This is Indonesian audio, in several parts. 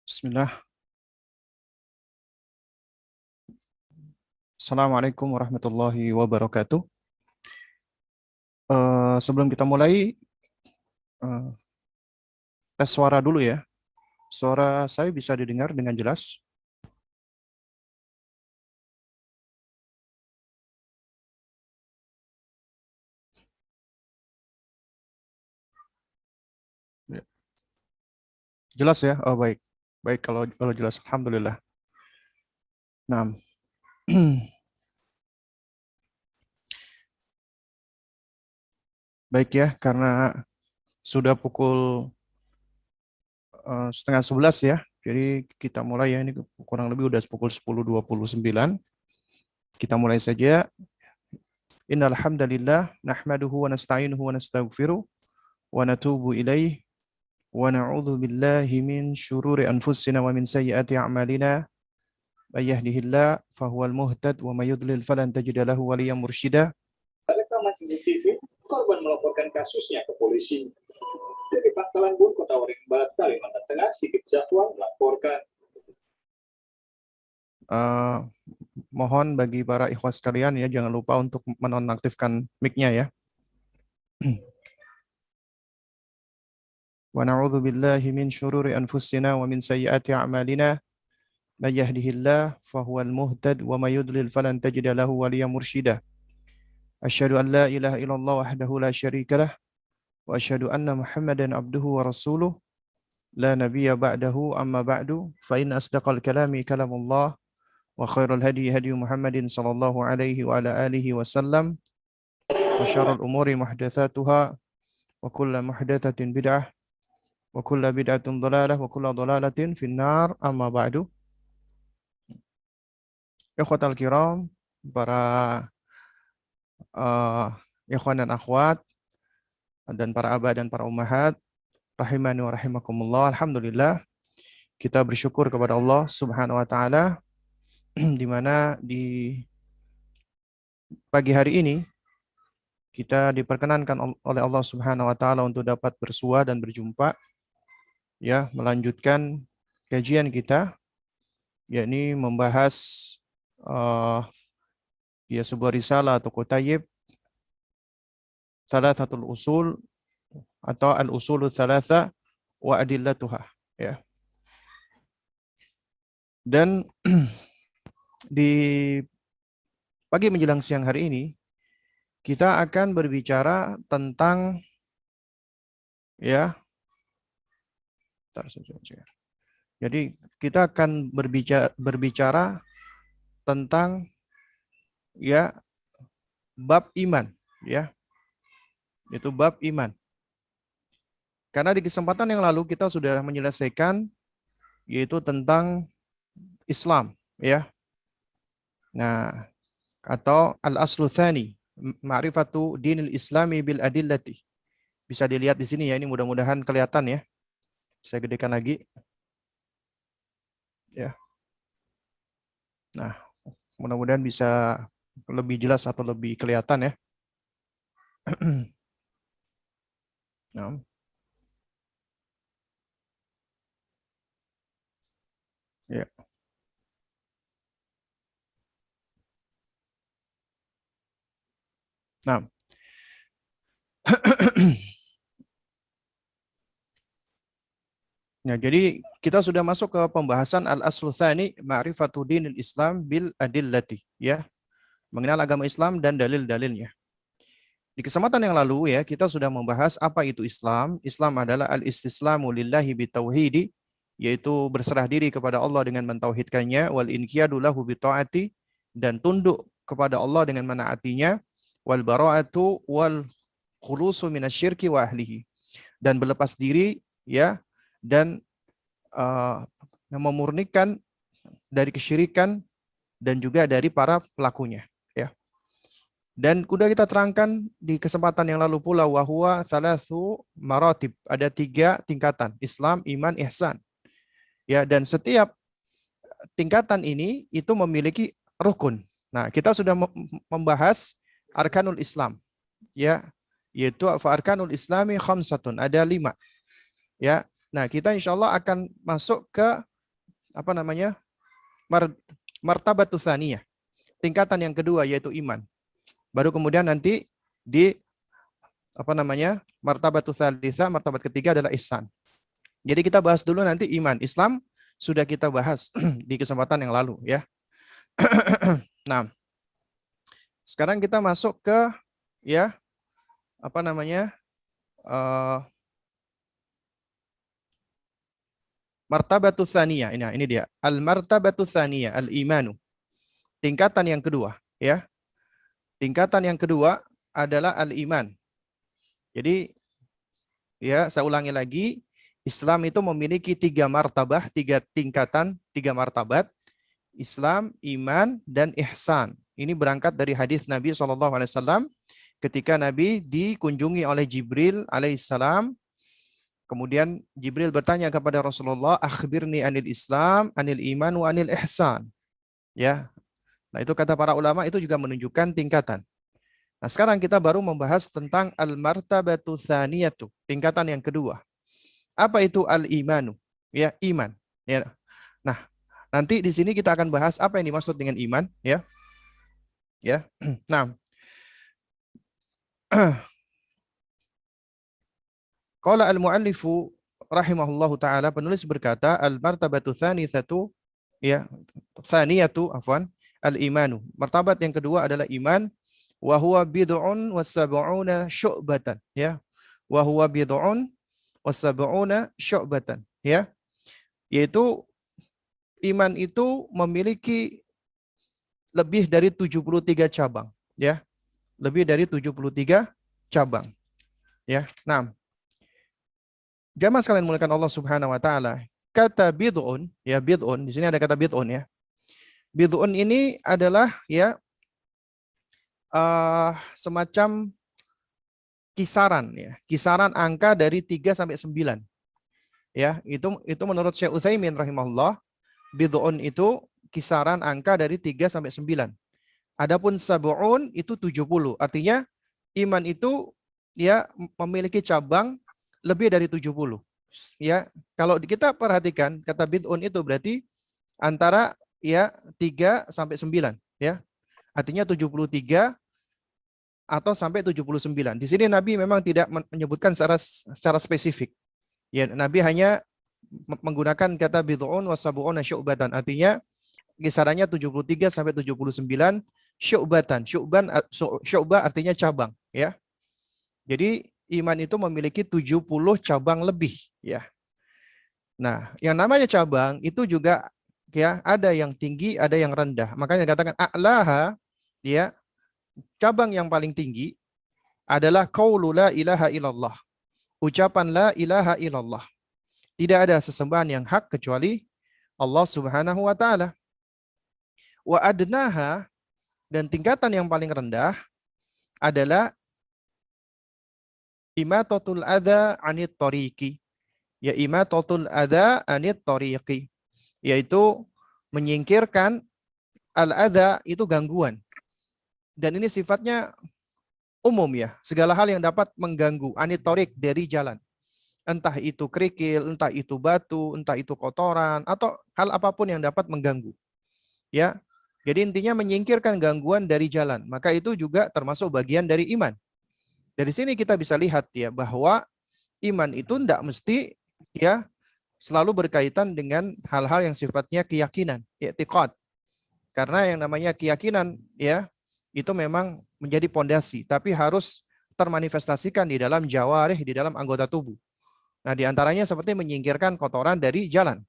Bismillah. Assalamualaikum warahmatullahi wabarakatuh. Sebelum kita mulai, eh, tes suara dulu ya. Suara saya bisa didengar dengan jelas? Ya. Jelas ya? Oh baik. Baik kalau jelas. Alhamdulillah. Nah, baik ya, karena sudah pukul setengah 11 ya. Jadi kita mulai ya, ini kurang lebih udah pukul 10:29. Kita mulai saja. Innal hamdalillah nahmaduhu wa nasta'inuhu wa nastaghfiruh wa natubu ilaih wa na'udzu billahi min syururi anfusina wa min sayyiati a'malina may yahdihillahu fahuwal muhtad wa may yudlil falan tajida lahu waliyyan mursyida. Rekaman CCTV, korban melaporkan kasusnya ke polisi. Dari Pangkalan Bun, Kota Waringin Barat, Kalimantan Tengah, Sigit Zatwan melaporkan. Mohon bagi para ikhwas sekalian ya, jangan lupa untuk menonaktifkan mic-nya ya. Wa na'udzu billahi min syururi anfusina wa min sayyiati a'malina may yahdihillahu fahuwal muhtad wa may yudlil falan tajida lahu waliyyan mursyida. Asyhadu an la ilaha illallah wahdahu la syarika lah wa asyhadu anna Muhammadan abduhu wa rasuluh la nabiyya ba'dahu amma ba'du fa inna asdaqal kalami kalamullah wa khairul hadi hadi Muhammadin sallallahu alaihi wa ala alihi wasallam wa syarrul umuri muhdatsatuha wa kullu muhdatsatin bid'ah wa kullu bid'atin dhalalah wa kullu dhalalatin finnar amma ba'du. Ikhwatal kiram, para ikhwan dan akhwat dan para abah dan para ummahat rahimani wa rahimakumullah. Alhamdulillah kita bersyukur kepada Allah Subhanahu wa taala di mana di pagi hari ini kita diperkenankan oleh Allah Subhanahu wa taala untuk dapat bersua dan berjumpa ya, melanjutkan kajian kita yakni membahas ya sebuah risalah atau kutayib Thalathatul Usul atau Al-Usulu Thalatha wa Adillatuha ya. Dan di pagi menjelang siang hari ini kita akan berbicara tentang ya. Jadi kita akan berbicara tentang ya bab iman ya. Itu bab iman. Karena di kesempatan yang lalu kita sudah menyelesaikan yaitu tentang Islam ya. Nah, atau al-aslu tsani, ma'rifatu dinil islami bil adillati. Bisa dilihat di sini ya, ini mudah-mudahan kelihatan ya. Saya gedekan lagi. Ya. Nah, mudah-mudahan bisa lebih jelas atau lebih kelihatan ya. Nah. Ya. Nah. Ya, jadi kita sudah masuk ke pembahasan al-aslu tsani ma'rifatu dinil Islam bil adillati ya. Mengenal agama Islam dan dalil-dalilnya. Di kesempatan yang lalu ya, kita sudah membahas apa itu Islam. Islam adalah al-istislamu lillahi bitauhidi, yaitu berserah diri kepada Allah dengan mentauhidkannya, wal inqiyadu lahu bitaati, dan tunduk kepada Allah dengan menaatinya, wal bara'atu wal khulusu minasyirki wa ahlihi, dan berlepas diri ya, dan memurnikan dari kesyirikan dan juga dari para pelakunya ya. Dan sudah kita terangkan di kesempatan yang lalu pula wahwa thalathu maratib, ada 3 tingkatan, Islam, iman, ihsan. Ya, dan setiap tingkatan ini itu memiliki rukun. Nah, kita sudah membahas arkanul Islam. Ya, yaitu fa arkanul islami khamsatun, ada 5. Ya, Nah, kita insya Allah akan masuk ke apa namanya martabatus tsaniyah, tingkatan yang kedua yaitu iman. Baru kemudian nanti di apa namanya martabatus tsalitsah, martabat ketiga adalah ihsan. Jadi kita bahas dulu nanti iman. Islam sudah kita bahas di kesempatan yang lalu ya. Nah, sekarang kita masuk ke ya apa namanya martabatus tsaniyah. Ini dia. Al martabatus tsaniyah, al imanu. Tingkatan yang kedua, ya. Tingkatan yang kedua adalah al iman. Jadi ya, saya ulangi lagi, Islam itu memiliki 3 martabah, 3 tingkatan, 3 martabat. Islam, iman, dan ihsan. Ini berangkat dari hadis Nabi SAW ketika Nabi dikunjungi oleh Jibril alaihissalam. Kemudian Jibril bertanya kepada Rasulullah, akhbirni anil Islam, anil iman, wa anil ihsan. Ya. Nah, itu kata para ulama itu juga menunjukkan tingkatan. Nah, sekarang kita baru membahas tentang al-martabatu tsaniyatu, tingkatan yang kedua. Apa itu al-imanu? Ya, iman. Ya. Nah, nanti di sini kita akan bahas apa yang dimaksud dengan iman, ya. Ya. Nah, qala al-muallifu rahimahullahu taala, penulis berkata al-martabatu tsaniyatu, ya, tsaniyatu afwan, al-imanu. Martabat yang kedua adalah iman, wa huwa bid'un wa sab'una syu'batan, ya. Wa huwa bid'un wa sab'una syu'batan, ya. Yaitu iman itu memiliki lebih dari 73 cabang, ya. Lebih dari 73 cabang. Ya. Nah, jamaah sekalian muliakan Allah Subhanahu wa taala, kata bid'un, ya bid'un, di sini ada kata bid'un ya. Bid'un ini adalah ya semacam kisaran ya, kisaran angka dari 3 sampai 9. Ya, itu menurut Syekh Utsaimin rahimahullah, bid'un itu kisaran angka dari 3 sampai 9. Adapun sab'un itu 70. Artinya iman itu ya memiliki cabang lebih dari 70. Ya, kalau kita perhatikan kata bid'un itu berarti antara ya 3 sampai 9, ya. Artinya 73 atau sampai 79. Di sini Nabi memang tidak menyebutkan secara spesifik. Ya, Nabi hanya menggunakan kata bid'un wa sab'una syu'batan. Artinya kisarannya 73 sampai 79 syu'batan. Syu'bah artinya cabang, ya. Jadi iman itu memiliki 70 cabang lebih, ya. Nah, yang namanya cabang itu juga ya ada yang tinggi, ada yang rendah. Makanya dikatakan a'laha, ya. Cabang yang paling tinggi adalah qaulu la ilaha illallah. Ucapan la ilaha illallah. Tidak ada sesembahan yang hak kecuali Allah Subhanahu wa taala. Wa adnaha, dan tingkatan yang paling rendah adalah imatatul adza anit tariqi. Ya, imatatul adza anit tariqi, yaitu menyingkirkan al-adza itu gangguan. Dan ini sifatnya umum ya, segala hal yang dapat mengganggu anit tariq dari jalan. Entah itu kerikil, entah itu batu, entah itu kotoran, atau hal apapun yang dapat mengganggu. Ya, jadi intinya menyingkirkan gangguan dari jalan. Maka itu juga termasuk bagian dari iman. Dari sini kita bisa lihat ya bahwa iman itu tidak mesti ya selalu berkaitan dengan hal-hal yang sifatnya keyakinan, i'tiqad. Karena yang namanya keyakinan ya itu memang menjadi pondasi, tapi harus termanifestasikan di dalam jawarih, di dalam anggota tubuh. Nah, di antaranya seperti menyingkirkan kotoran dari jalan.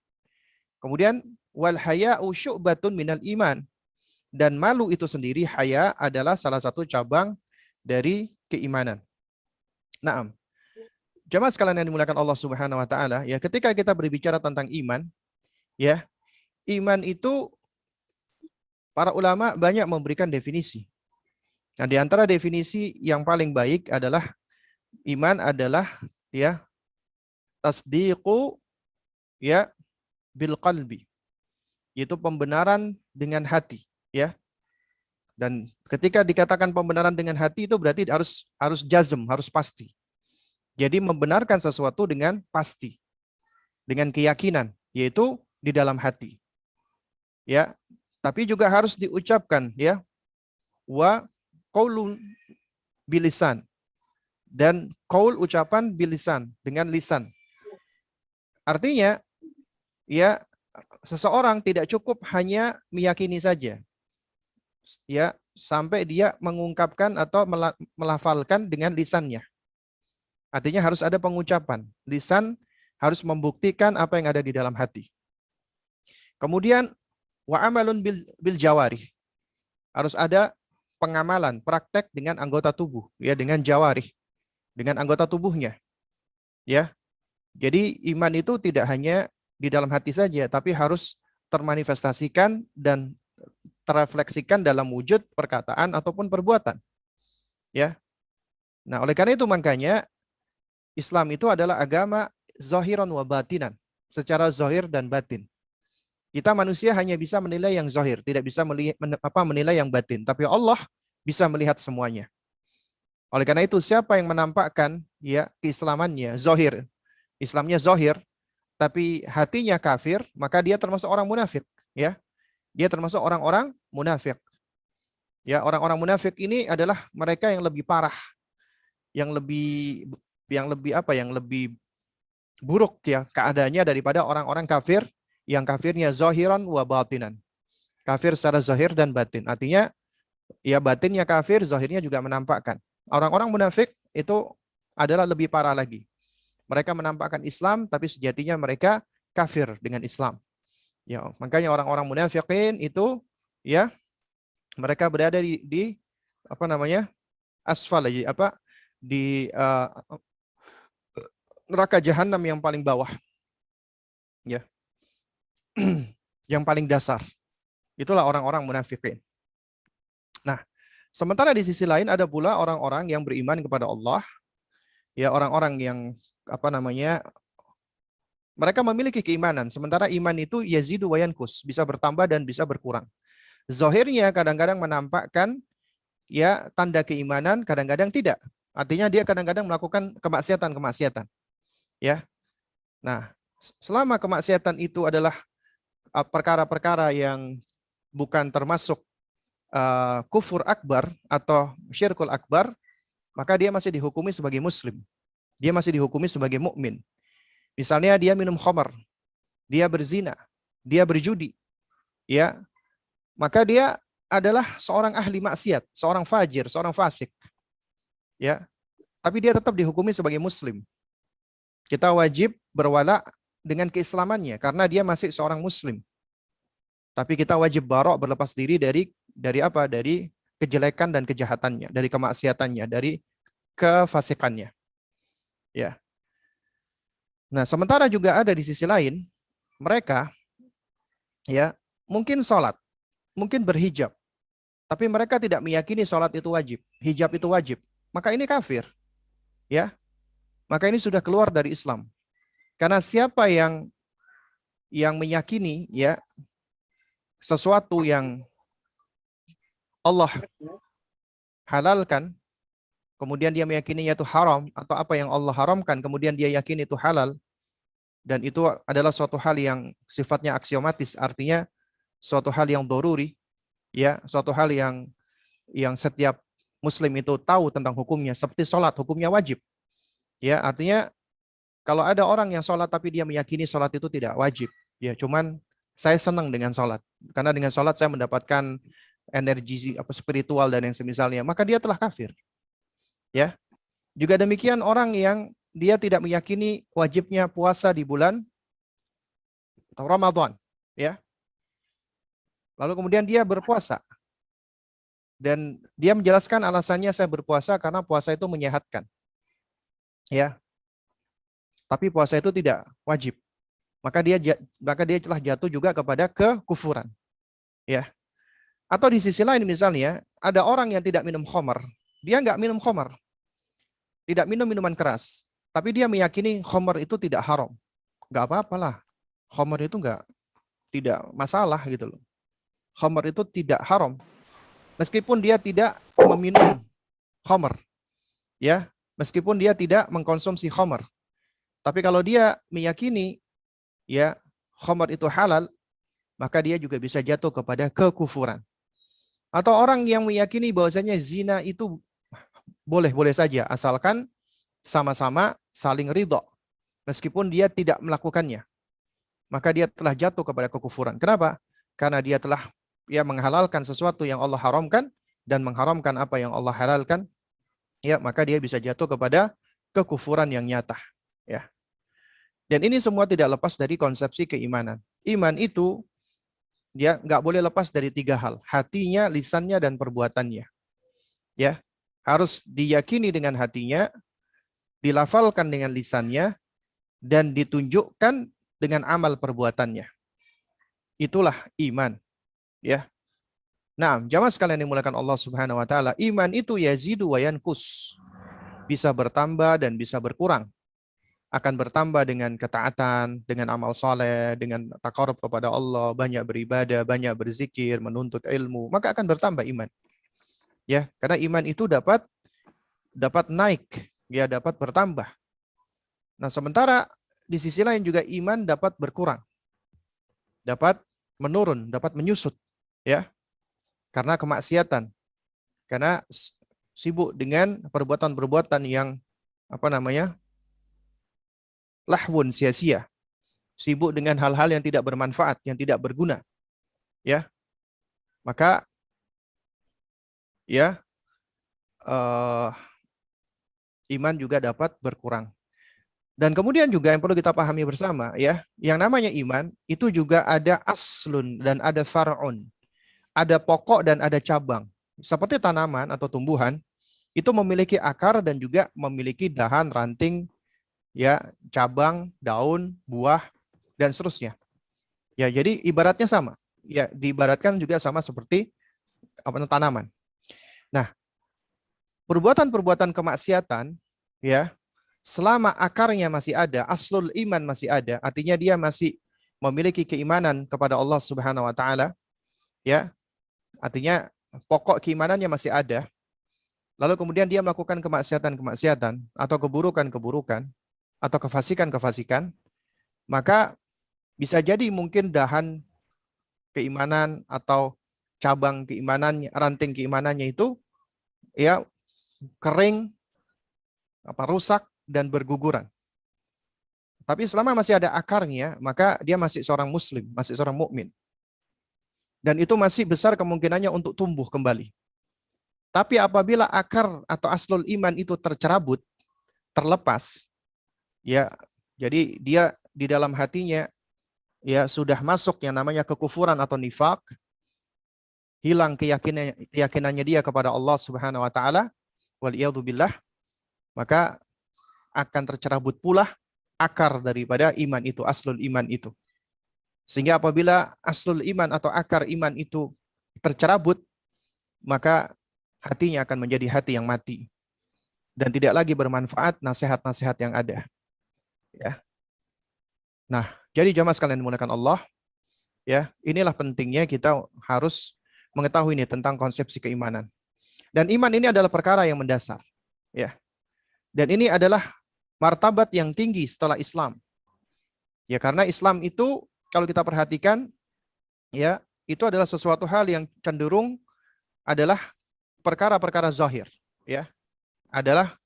Kemudian wal haya'u syu'batun minal iman. Dan malu itu sendiri, haya adalah salah satu cabang dari keimanan. Naam. Jamaah sekalian yang dimuliakan Allah Subhanahu wa taala, ya ketika kita berbicara tentang iman, ya, iman itu para ulama banyak memberikan definisi. Nah, di antara definisi yang paling baik adalah iman adalah ya tasdiqu ya bil qalbi. Yaitu pembenaran dengan hati, ya. Dan ketika dikatakan pembenaran dengan hati itu berarti harus jazm, harus pasti. Jadi membenarkan sesuatu dengan pasti. dengan keyakinan, yaitu di dalam hati. Ya, tapi juga harus diucapkan, ya. Wa qaulun bilisan, dan qaul ucapan bilisan, dengan lisan. Artinya, ya, seseorang tidak cukup hanya meyakini saja, ya, sampai dia mengungkapkan atau melafalkan dengan lisannya. Artinya harus ada pengucapan. Lisan harus membuktikan apa yang ada di dalam hati. Kemudian wa amalun bil jawarih. Harus ada pengamalan, praktek dengan anggota tubuh, ya, dengan jawarih, dengan anggota tubuhnya. Ya. Jadi iman itu tidak hanya di dalam hati saja, tapi harus termanifestasikan dan terrefleksikan dalam wujud perkataan ataupun perbuatan. Ya. Nah, oleh karena itu makanya Islam itu adalah agama zahiran wa batinan, secara zahir dan batin. Kita manusia hanya bisa menilai yang zahir, tidak bisa menilai yang batin, tapi Allah bisa melihat semuanya. Oleh karena itu, siapa yang menampakkan, ya, keislamannya zahir, Islamnya zahir, tapi hatinya kafir, maka dia termasuk orang munafik, ya. Dia termasuk orang-orang munafik. Ya, orang-orang munafik ini adalah mereka yang lebih parah, yang lebih buruk, ya, keadaannya daripada orang-orang kafir yang kafirnya zahiran wa batinan. Kafir secara zahir dan batin. Artinya, ya, batinnya kafir, zahirnya juga menampakkan. Orang-orang munafik itu adalah lebih parah lagi. Mereka menampakkan Islam, tapi sejatinya mereka kafir dengan Islam. Ya, makanya orang-orang munafikin itu, ya, mereka berada di apa namanya, asfal, di neraka jahanam yang paling bawah, ya, yang paling dasar. Itulah orang-orang munafikin. Nah, sementara di sisi lain ada pula orang-orang yang beriman kepada Allah, ya, orang-orang yang mereka memiliki keimanan, sementara iman itu yazidu wa yankus, bisa bertambah dan bisa berkurang. Zahirnya kadang-kadang menampakkan, ya, tanda keimanan, kadang-kadang tidak. Artinya dia kadang-kadang melakukan kemaksiatan, ya. Nah, selama kemaksiatan itu adalah perkara-perkara yang bukan termasuk kufur akbar atau syirkul akbar, maka dia masih dihukumi sebagai muslim. Dia masih dihukumi sebagai mukmin. Misalnya dia minum khamar, dia berzina, dia berjudi, ya, maka dia adalah seorang ahli maksiat, seorang fajir, seorang fasik, ya. Tapi dia tetap dihukumi sebagai muslim. Kita wajib berwala dengan keislamannya karena dia masih seorang muslim. Tapi kita wajib barok, berlepas diri dari apa? Dari kejelekan dan kejahatannya, dari kemaksiatannya, dari kefasikannya. Ya. Nah, sementara juga ada di sisi lain, mereka, ya, mungkin sholat, mungkin berhijab, tapi mereka tidak meyakini sholat itu wajib, hijab itu wajib. Maka ini kafir. Ya. Maka ini sudah keluar dari Islam. Karena siapa yang meyakini, ya, sesuatu yang Allah halalkan, kemudian dia meyakini itu haram, atau apa yang Allah haramkan, kemudian dia yakini itu halal, dan itu adalah suatu hal yang sifatnya aksiomatis, artinya suatu hal yang doruri, ya, suatu hal yang setiap muslim itu tahu tentang hukumnya, seperti sholat, hukumnya wajib. Ya, artinya kalau ada orang yang sholat tapi dia meyakini sholat itu tidak wajib, ya, cuman saya senang dengan sholat, karena dengan sholat saya mendapatkan energi spiritual dan yang semisalnya, maka dia telah kafir. Ya. Juga demikian orang yang dia tidak meyakini wajibnya puasa di bulan Ramadan, ya. Lalu kemudian dia berpuasa. Dan dia menjelaskan alasannya, saya berpuasa karena puasa itu menyehatkan. Ya. Tapi puasa itu tidak wajib. Maka dia telah jatuh juga kepada kekufuran. Ya. Atau di sisi lain misalnya, ada orang yang tidak minum khamar. Dia nggak minum khamar. Tidak minum minuman keras. Tapi dia meyakini khamar itu tidak haram. Nggak apa-apalah. Khamar itu tidak masalah gitu loh. Khamar itu tidak haram. Meskipun dia tidak meminum khamar. Ya, meskipun dia tidak mengkonsumsi khamar. Tapi kalau dia meyakini ya khamar itu halal, maka dia juga bisa jatuh kepada kekufuran. Atau orang yang meyakini bahwasanya zina itu boleh-boleh saja asalkan sama-sama saling ridho meskipun dia tidak melakukannya, maka dia telah jatuh kepada kekufuran. Kenapa? Karena dia telah menghalalkan sesuatu yang Allah haramkan dan mengharamkan apa yang Allah halalkan, ya maka dia bisa jatuh kepada kekufuran yang nyata, ya. Dan ini semua tidak lepas dari konsepsi keimanan. Iman itu dia nggak boleh lepas dari 3 hal: hatinya, lisannya, dan perbuatannya. Ya, harus diyakini dengan hatinya, dilafalkan dengan lisannya, dan ditunjukkan dengan amal perbuatannya. Itulah iman. Ya. Nah, jamaah sekalian yang dimuliakan Allah Subhanahu wa taala, iman itu yazidu wa yanqus. Bisa bertambah dan bisa berkurang. Akan bertambah dengan ketaatan, dengan amal soleh, dengan taqarrub kepada Allah, banyak beribadah, banyak berzikir, menuntut ilmu, maka akan bertambah iman. Ya, karena iman itu dapat naik, ya dapat bertambah. Nah, sementara di sisi lain juga iman dapat berkurang. Dapat menurun, dapat menyusut, ya. Karena kemaksiatan. Karena sibuk dengan perbuatan-perbuatan yang lahwun, sia-sia. Sibuk dengan hal-hal yang tidak bermanfaat, yang tidak berguna. Ya. Maka ya iman juga dapat berkurang. Dan kemudian juga yang perlu kita pahami bersama, ya, yang namanya iman itu juga ada aslun dan ada far'un. Ada pokok dan ada cabang. Seperti tanaman atau tumbuhan, itu memiliki akar dan juga memiliki dahan, ranting, ya, cabang, daun, buah, dan seterusnya. Ya, jadi ibaratnya sama. Ya, diibaratkan juga sama seperti tanaman. Nah, perbuatan-perbuatan kemaksiatan, ya, selama akarnya masih ada, aslul iman masih ada, artinya dia masih memiliki keimanan kepada Allah Subhanahu wa taala, ya. Artinya pokok keimanannya masih ada. Lalu kemudian dia melakukan kemaksiatan-kemaksiatan atau keburukan-keburukan atau kefasikan-kefasikan, maka bisa jadi mungkin dahan keimanan atau cabang keimanannya, ranting keimanannya itu ya kering, rusak dan berguguran. Tapi selama masih ada akarnya, maka dia masih seorang muslim, masih seorang mukmin. Dan itu masih besar kemungkinannya untuk tumbuh kembali. Tapi apabila akar atau aslul iman itu tercerabut, terlepas, ya, jadi dia di dalam hatinya ya sudah masuk yang namanya kekufuran atau nifak, hilang keyakinannya dia kepada Allah Subhanahu wa taala, waliyadzubillah, maka akan tercerabut pula akar daripada iman itu, aslul iman itu. Sehingga apabila aslul iman atau akar iman itu tercerabut, maka hatinya akan menjadi hati yang mati dan tidak lagi bermanfaat nasihat-nasihat yang ada. Ya. Nah, jadi jamaah sekalian dimuliakan Allah, ya, inilah pentingnya kita harus mengetahui ini tentang konsepsi keimanan. Dan iman ini adalah perkara yang mendasar, ya. Dan ini adalah martabat yang tinggi setelah Islam. Ya, karena Islam itu kalau kita perhatikan, ya, itu adalah sesuatu hal yang cenderung adalah perkara-perkara zahir, ya. Adalah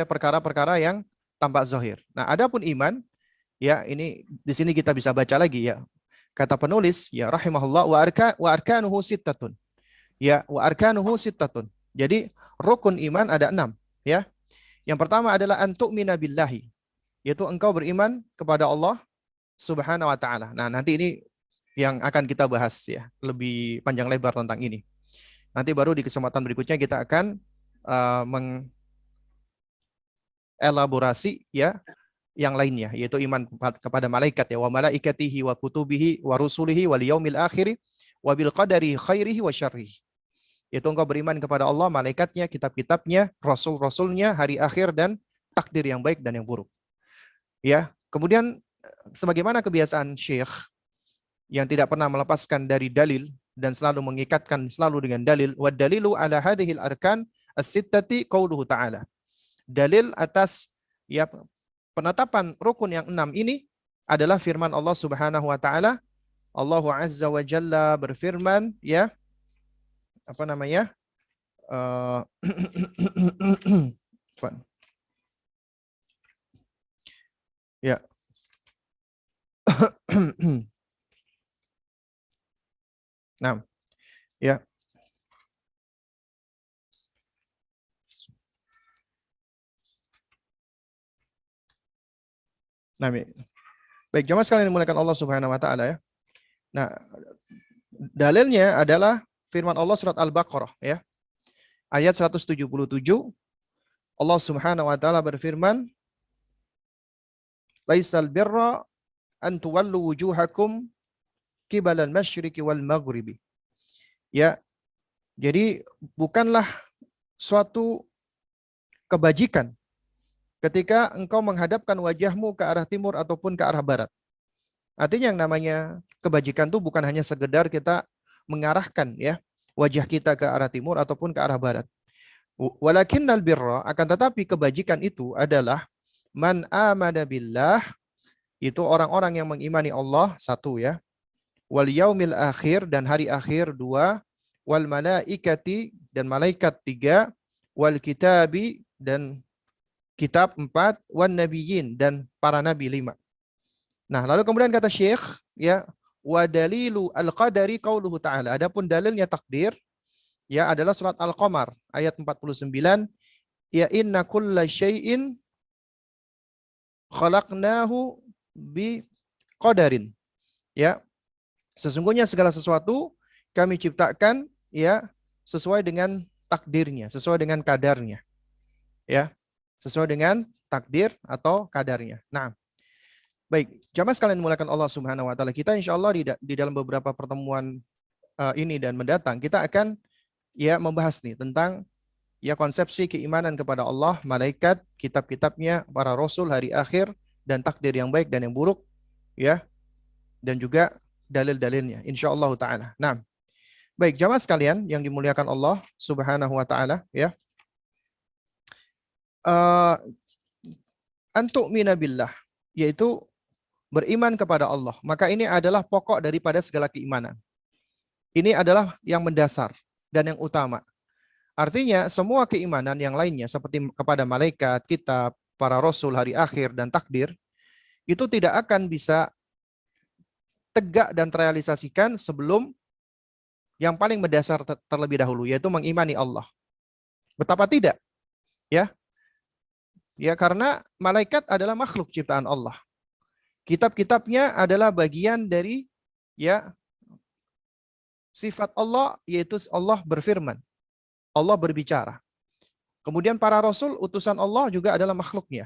perkara-perkara yang tampak zahir. Nah, adapun iman, ya, ini di sini kita bisa baca lagi, ya. Kata penulis, ya rahimahullah, wa arkanuhu sittatun. Ya, wa arkanuhu sittatun. Jadi rukun iman ada 6, ya. Yang pertama adalah an tu'mina billahi, yaitu engkau beriman kepada Allah Subhanahu wa taala. Nah, nanti ini yang akan kita bahas, ya, lebih panjang lebar tentang ini. Nanti baru di kesempatan berikutnya kita akan mengelaborasi, ya, yang lainnya, yaitu iman kepada malaikat, ya, wa malaikatihi wa kutubihi wa rusulihi wal yaumil akhir wa bil qadari khairihi wa syarrihi. Yaitu engkau beriman kepada Allah, malaikatnya, kitab-kitabnya, rasul-rasulnya, hari akhir, dan takdir yang baik dan yang buruk. Ya, kemudian sebagaimana kebiasaan Syekh yang tidak pernah melepaskan dari dalil dan selalu mengikatkan selalu dengan dalil, wa dalilu ala hadhil arkan as-sittati qauluhu ta'ala. Dalil atas, ya, penetapan rukun yang 6 ini adalah firman Allah Subhanahu wa taala. Allah Azza wa Jalla berfirman, ya, apa namanya? Eh, ya. Nah, ya. Nah, baik, jemaah sekalian dimuliakan Allah Subhanahu wa taala, ya. Nah, dalilnya adalah firman Allah surat Al-Baqarah, ya. Ayat 177, Allah Subhanahu wa taala berfirman, "Laisal birra an tuwallu wujuhakum qibalal masyriqi wal maghribi." Ya, jadi bukanlah suatu kebajikan ketika engkau menghadapkan wajahmu ke arah timur ataupun ke arah barat. Artinya yang namanya kebajikan itu bukan hanya sekedar kita mengarahkan, ya, wajah kita ke arah timur ataupun ke arah barat. Walakinnal birra, akan tetapi kebajikan itu adalah man amana billah, itu orang-orang yang mengimani Allah, satu, ya. Wal yaumil akhir, dan hari akhir, dua. Wal malaikati, dan malaikat, tiga. Wal kitabi, dan kitab, empat. Wan nabiyyin, dan para nabi, lima. Nah, lalu kemudian kata Syekh, ya, wa dalilu al-qadari qauluhu ta'ala. Adapun dalilnya takdir, ya, adalah surat Al-Qamar ayat 49, ya inna kulla syai'in khalaqnahu bi qadarin. Ya, sesungguhnya segala sesuatu kami ciptakan, ya, sesuai dengan takdirnya, sesuai dengan kadarnya. Ya, sesuai dengan takdir atau kadarnya. Nah, baik, jamaah sekalian dimuliakan Allah Subhanahu wa taala. Kita insya Allah di dalam beberapa pertemuan ini dan mendatang kita akan, ya, membahas nih tentang, ya, konsepsi keimanan kepada Allah, malaikat, kitab-kitabnya, para rasul, hari akhir, dan takdir yang baik dan yang buruk, ya, dan juga dalil-dalilnya insyaallah taala. Nah, baik, jamaah sekalian yang dimuliakan Allah Subhanahu wa taala, ya. Antuk minabillah, yaitu beriman kepada Allah. Maka ini adalah pokok daripada segala keimanan. Ini adalah yang mendasar dan yang utama. Artinya semua keimanan yang lainnya seperti kepada malaikat, kitab, para rasul, hari akhir, dan takdir, itu tidak akan bisa tegak dan terrealisasikan sebelum yang paling mendasar terlebih dahulu, yaitu mengimani Allah. Betapa tidak, ya? Ya, karena malaikat adalah makhluk ciptaan Allah. Kitab-kitabnya adalah bagian dari, ya, sifat Allah, yaitu Allah berfirman, Allah berbicara. Kemudian para rasul, utusan Allah, juga adalah makhluknya.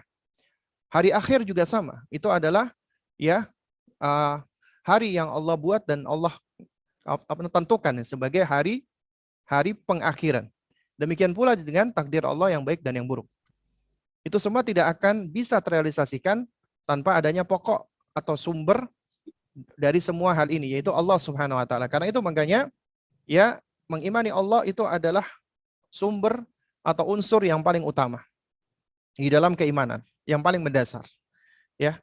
Hari akhir juga sama. Itu adalah, ya, hari yang Allah buat dan Allah tentukan sebagai hari pengakhiran. Demikian pula dengan takdir Allah yang baik dan yang buruk. Itu semua tidak akan bisa terrealisasikan tanpa adanya pokok atau sumber dari semua hal ini, yaitu Allah Subhanahu wa taala. Karena itu makanya, ya, mengimani Allah itu adalah sumber atau unsur yang paling utama di dalam keimanan, yang paling mendasar. Ya.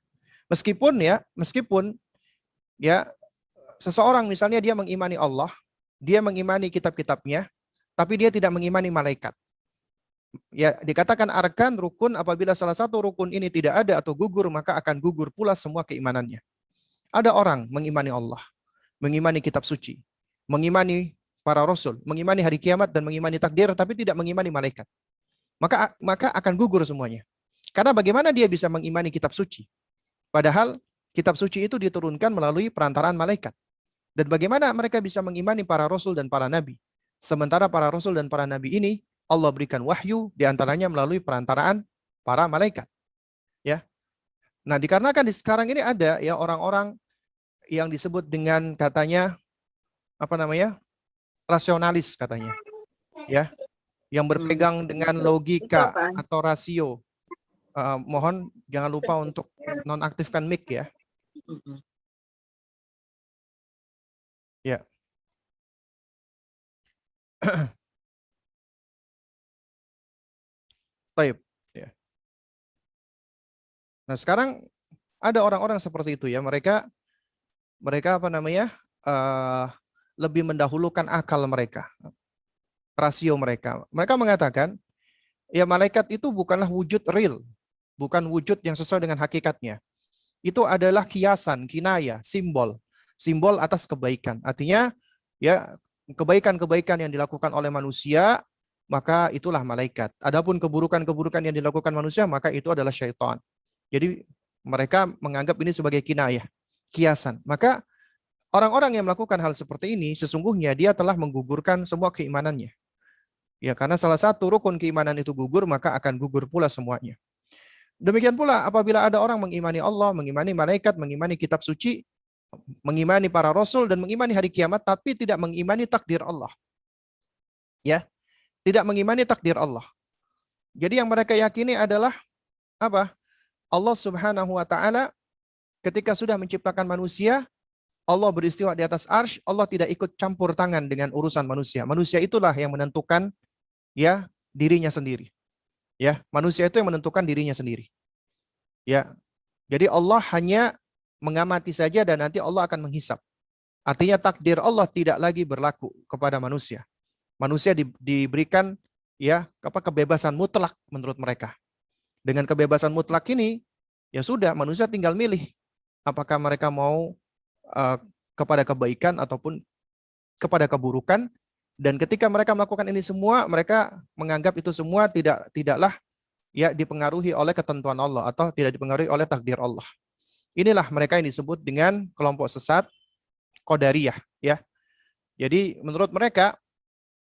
Meskipun ya seseorang misalnya dia mengimani Allah, dia mengimani kitab-kitabnya, tapi dia tidak mengimani malaikat. Ya, dikatakan arkan, rukun, apabila salah satu rukun ini tidak ada atau gugur, maka akan gugur pula semua keimanannya. Ada orang mengimani Allah, mengimani kitab suci, mengimani para rasul, mengimani hari kiamat, dan mengimani takdir, tapi tidak mengimani malaikat. Maka akan gugur semuanya. Karena bagaimana dia bisa mengimani kitab suci? Padahal kitab suci itu diturunkan melalui perantaraan malaikat. Dan bagaimana mereka bisa mengimani para rasul dan para nabi? Sementara para rasul dan para nabi ini Allah berikan wahyu diantaranya melalui perantaraan para malaikat. Ya. Nah, dikarenakan di sekarang ini ada, ya, orang-orang yang disebut dengan katanya apa namanya? Rasionalis katanya. Ya. Yang berpegang dengan logika atau rasio. Mohon jangan lupa untuk nonaktifkan mic, ya. Ya. Baik. Ya. Nah, sekarang ada orang-orang seperti itu ya, mereka apa namanya? Lebih mendahulukan akal mereka, rasio mereka. Mereka mengatakan, ya malaikat itu bukanlah wujud real, bukan wujud yang sesuai dengan hakikatnya. Itu adalah kiasan, kinaya, simbol, simbol atas kebaikan. Artinya, ya kebaikan-kebaikan yang dilakukan oleh manusia, maka itulah malaikat. Adapun keburukan-keburukan yang dilakukan manusia, maka itu adalah syaitan. Jadi mereka menganggap ini sebagai kinayah, kiasan. Maka orang-orang yang melakukan hal seperti ini, sesungguhnya dia telah menggugurkan semua keimanannya. Ya, karena salah satu rukun keimanan itu gugur, maka akan gugur pula semuanya. Demikian pula apabila ada orang mengimani Allah, mengimani malaikat, mengimani kitab suci, mengimani para rasul, dan mengimani hari kiamat, tapi tidak mengimani takdir Allah. Ya, tidak mengimani takdir Allah. Jadi yang mereka yakini adalah apa? Allah Subhanahu wa taala ketika sudah menciptakan manusia, Allah beristiwa di atas arsy, Allah tidak ikut campur tangan dengan urusan manusia. Manusia itulah yang menentukan ya dirinya sendiri. Ya, manusia itu yang menentukan dirinya sendiri. Ya. Jadi Allah hanya mengamati saja dan nanti Allah akan menghisap. Artinya takdir Allah tidak lagi berlaku kepada manusia. Manusia diberikan ya kebebasan mutlak menurut mereka. Dengan kebebasan mutlak ini, ya sudah manusia tinggal milih apakah mereka mau kepada kebaikan ataupun kepada keburukan. Dan ketika mereka melakukan ini semua, mereka menganggap itu semua tidaklah ya dipengaruhi oleh ketentuan Allah atau tidak dipengaruhi oleh takdir Allah. Inilah mereka yang disebut dengan kelompok sesat Qadariyah ya. Jadi menurut mereka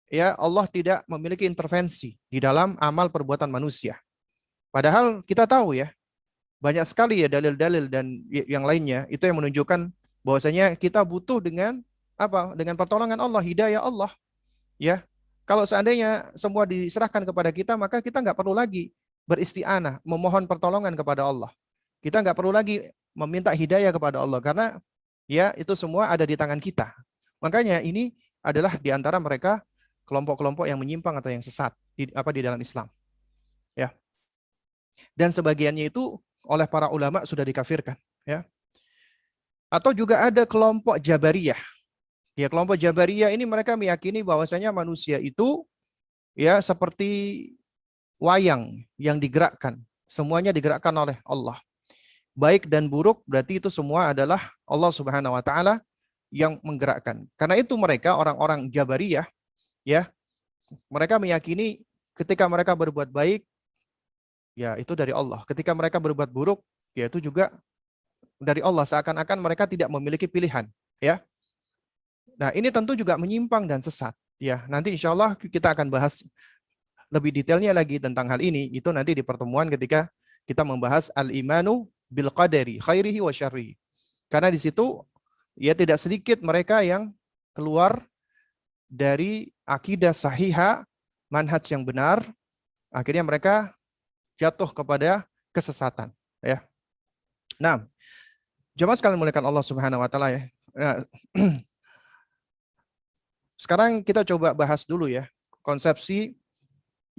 ya Allah tidak memiliki intervensi di dalam amal perbuatan manusia. Padahal kita tahu ya, banyak sekali ya dalil-dalil dan yang lainnya itu yang menunjukkan bahwasanya kita butuh dengan apa? Dengan pertolongan Allah, hidayah Allah. Ya, kalau seandainya semua diserahkan kepada kita, maka kita nggak perlu lagi beristianah, memohon pertolongan kepada Allah. Kita nggak perlu lagi meminta hidayah kepada Allah, karena ya itu semua ada di tangan kita. Makanya ini adalah di antara mereka kelompok-kelompok yang menyimpang atau yang sesat di dalam Islam. Ya. Dan sebagiannya itu oleh para ulama sudah dikafirkan. Ya. Atau juga ada kelompok Jabariyah. Ya, kelompok Jabariyah ini mereka meyakini bahwasanya manusia itu ya seperti wayang yang digerakkan. Semuanya digerakkan oleh Allah. Baik dan buruk berarti itu semua adalah Allah Subhanahu wa taala yang menggerakkan. Karena itu mereka orang-orang Jabariyah ya, mereka meyakini ketika mereka berbuat baik ya itu dari Allah. Ketika mereka berbuat buruk ya itu juga dari Allah, seakan-akan mereka tidak memiliki pilihan, ya. Nah, ini tentu juga menyimpang dan sesat. Ya, nanti insya Allah kita akan bahas lebih detailnya lagi tentang hal ini. Itu nanti di pertemuan ketika kita membahas al-imanu bil qadari khairihi wa syarrihi. Karena di situ ya tidak sedikit mereka yang keluar dari akidah sahiha, manhaj yang benar, akhirnya mereka jatuh kepada kesesatan. Ya. Nah, jemaah sekalian muliakan Allah Subhanahu wa taala ya. Nah, sekarang kita coba bahas dulu ya konsepsi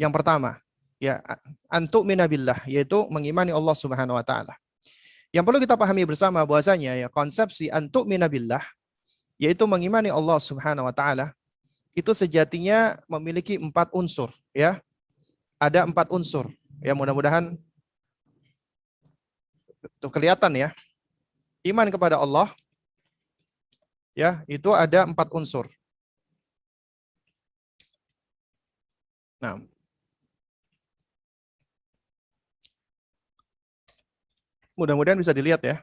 yang pertama ya antu minabillah, yaitu mengimani Allah Subhanahu wa taala. Yang perlu kita pahami bersama bahwasanya ya konsepsi antu minabillah yaitu mengimani Allah Subhanahu wa taala itu sejatinya memiliki 4 unsur ya. Ada 4 unsur. Ya mudah-mudahan itu kelihatan ya. Iman kepada Allah ya, itu ada 4 unsur. Nah, mudah-mudahan bisa dilihat ya.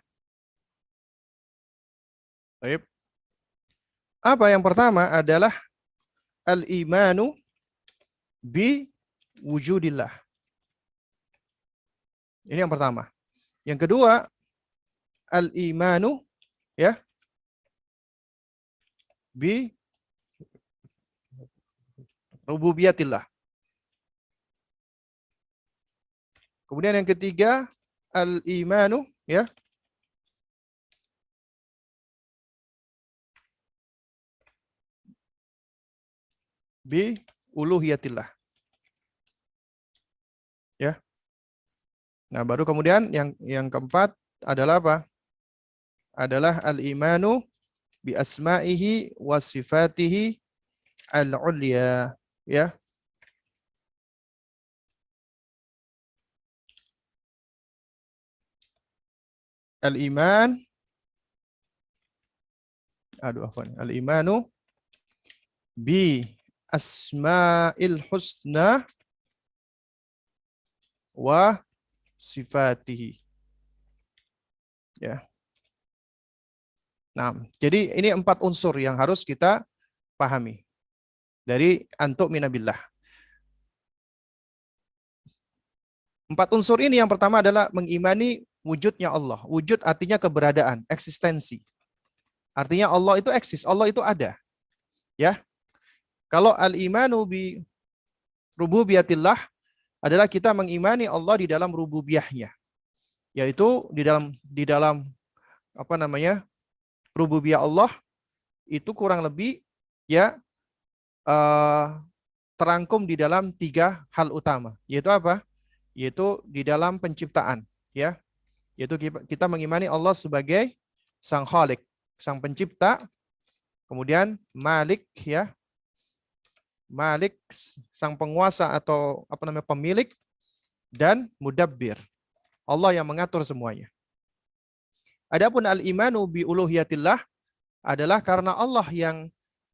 Baik. Apa yang pertama adalah al-imanu bi wujudillah. Ini yang pertama. Yang kedua, al-imanu ya bi rububiyatillah. Kemudian yang ketiga, al-imanu ya bi uluhiyatillah. Ya. Nah, baru kemudian yang keempat, adalah apa? Adalah al-imanu bi asma'ihi wa sifatihi al-ulya, ya. Al-iman, al-imanu bi asma'il husna wa sifatihi. Ya. Nah, jadi ini 4 unsur yang harus kita pahami dari antuk minabillah. 4 unsur ini yang pertama adalah mengimani wujudnya Allah. Wujud artinya keberadaan, eksistensi. Artinya Allah itu eksis, Allah itu ada. Ya. Kalau al-imanu bi rububiyatillah adalah kita mengimani Allah di dalam rububiyahnya. Yaitu di dalam apa namanya? Rububiyah Allah itu kurang lebih ya terangkum di dalam 3 hal utama. Yaitu apa? Yaitu di dalam penciptaan, ya. Yaitu kita mengimani Allah sebagai sang khalik, sang pencipta, kemudian malik, ya. Malik, sang penguasa atau apa namanya pemilik, dan mudabbir, Allah yang mengatur semuanya. Adapun al-imanu bi uluhiyatillah adalah karena Allah yang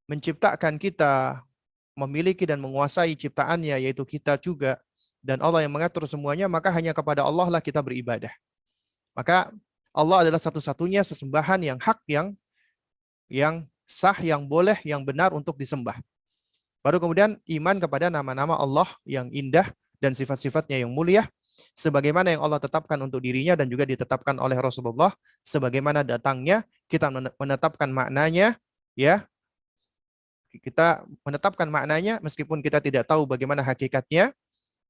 menciptakan kita, memiliki dan menguasai ciptaannya, yaitu kita juga, dan Allah yang mengatur semuanya, maka hanya kepada Allah lah kita beribadah. Maka Allah adalah satu-satunya sesembahan yang hak, yang sah, yang boleh, yang benar untuk disembah. Baru kemudian iman kepada nama-nama Allah yang indah dan sifat-sifatnya yang mulia, sebagaimana yang Allah tetapkan untuk dirinya dan juga ditetapkan oleh Rasulullah, sebagaimana datangnya, kita menetapkan maknanya, ya. Kita menetapkan maknanya meskipun kita tidak tahu bagaimana hakikatnya,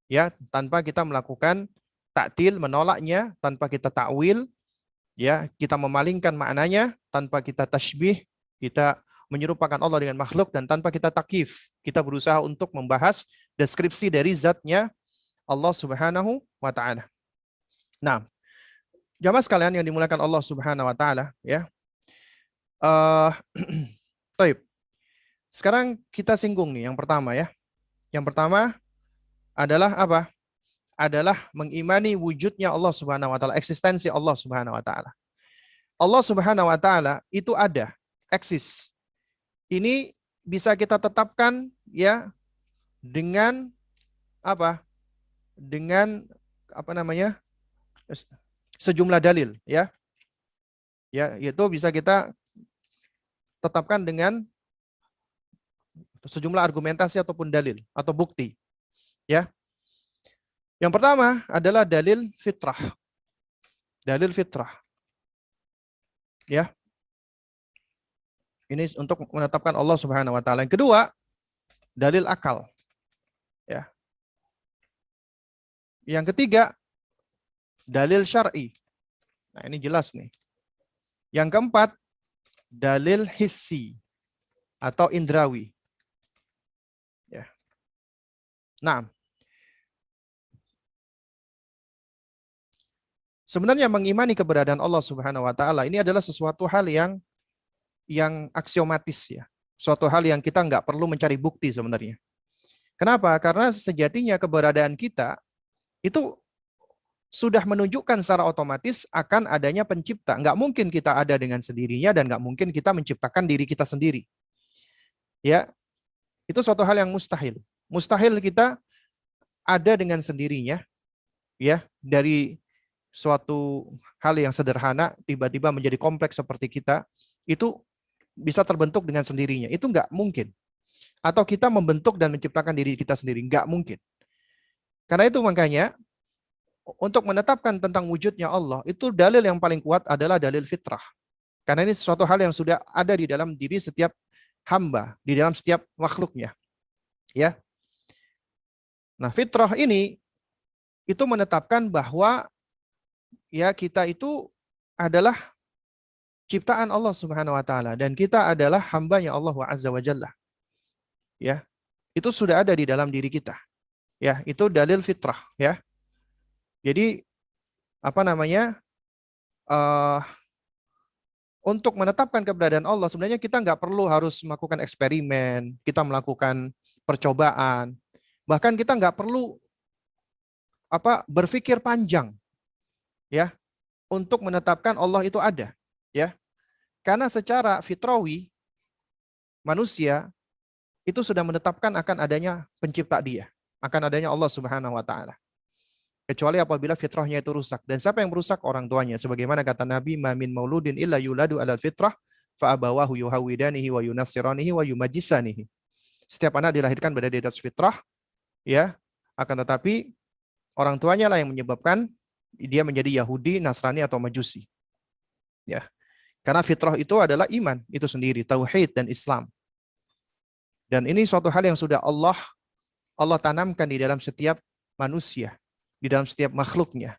ya, tanpa kita melakukan taktil, menolaknya, tanpa kita takwil, ya, kita memalingkan maknanya, tanpa kita tasbih, kita menyerupakan Allah dengan makhluk, dan tanpa kita takyif, kita berusaha untuk membahas deskripsi dari zatnya Allah Subhanahu wa taala. Nah, jamaah sekalian yang dimuliakan Allah Subhanahu wa taala, ya. Taib. Sekarang kita singgung nih yang pertama, ya. Yang pertama adalah apa? Adalah mengimani wujudnya Allah Subhanahu wa taala, eksistensi Allah Subhanahu wa taala. Allah Subhanahu wa taala itu ada, eksis. Ini bisa kita tetapkan, ya, dengan apa? Dengan apa namanya? Sejumlah dalil, ya. Ya, itu bisa kita tetapkan dengan sejumlah argumentasi ataupun dalil atau bukti, ya. Yang pertama adalah dalil fitrah. Dalil fitrah. Ya. Ini untuk menetapkan Allah Subhanahu wa taala. Yang kedua, dalil akal. Ya. Yang ketiga, dalil syar'i. Nah, ini jelas nih. Yang keempat, dalil hissi atau indrawi. Ya. Nah, sebenarnya mengimani keberadaan Allah Subhanahu wa taala ini adalah sesuatu hal yang aksiomatis, ya. Suatu hal yang kita nggak perlu mencari bukti sebenarnya. Kenapa? Karena sejatinya keberadaan kita itu sudah menunjukkan secara otomatis akan adanya pencipta. Nggak mungkin kita ada dengan sendirinya dan nggak mungkin kita menciptakan diri kita sendiri. Ya, itu suatu hal yang mustahil. Mustahil kita ada dengan sendirinya, ya, dari suatu hal yang sederhana tiba-tiba menjadi kompleks seperti kita, itu bisa terbentuk dengan sendirinya. Itu nggak mungkin. Atau kita membentuk dan menciptakan diri kita sendiri, nggak mungkin. Karena itu makanya untuk menetapkan tentang wujudnya Allah, itu dalil yang paling kuat adalah dalil fitrah. Karena ini sesuatu hal yang sudah ada di dalam diri setiap hamba, di dalam setiap makhluknya. Ya. Nah, fitrah ini itu menetapkan bahwa, ya, kita itu adalah ciptaan Allah Subhanahu wa taala dan kita adalah hambanya Allah Azza wa Jalla. Ya. Itu sudah ada di dalam diri kita. Ya, itu dalil fitrah, ya. Jadi apa namanya? untuk menetapkan keberadaan Allah, sebenarnya kita nggak perlu harus melakukan eksperimen, kita melakukan percobaan, bahkan kita nggak perlu berpikir panjang, ya, untuk menetapkan Allah itu ada, ya, karena secara fitrawi manusia itu sudah menetapkan akan adanya pencipta dia, akan adanya Allah Subhanahu Wa Taala. Kecuali apabila fitrahnya itu rusak. Dan siapa yang merusak? Orang tuanya. Sebagaimana kata Nabi, "Ma min mauludin illa yuladu 'alal fitrah fa abawahu yuhawidanihi wa yunassiranihi wa yumajjisanihi." Setiap anak dilahirkan berada di atas fitrah, ya. Akan tetapi orang tuanya lah yang menyebabkan dia menjadi Yahudi, Nasrani atau Majusi. Ya. Karena fitrah itu adalah iman itu sendiri, tauhid dan Islam. Dan ini suatu hal yang sudah Allah tanamkan di dalam setiap manusia, di dalam setiap makhluknya,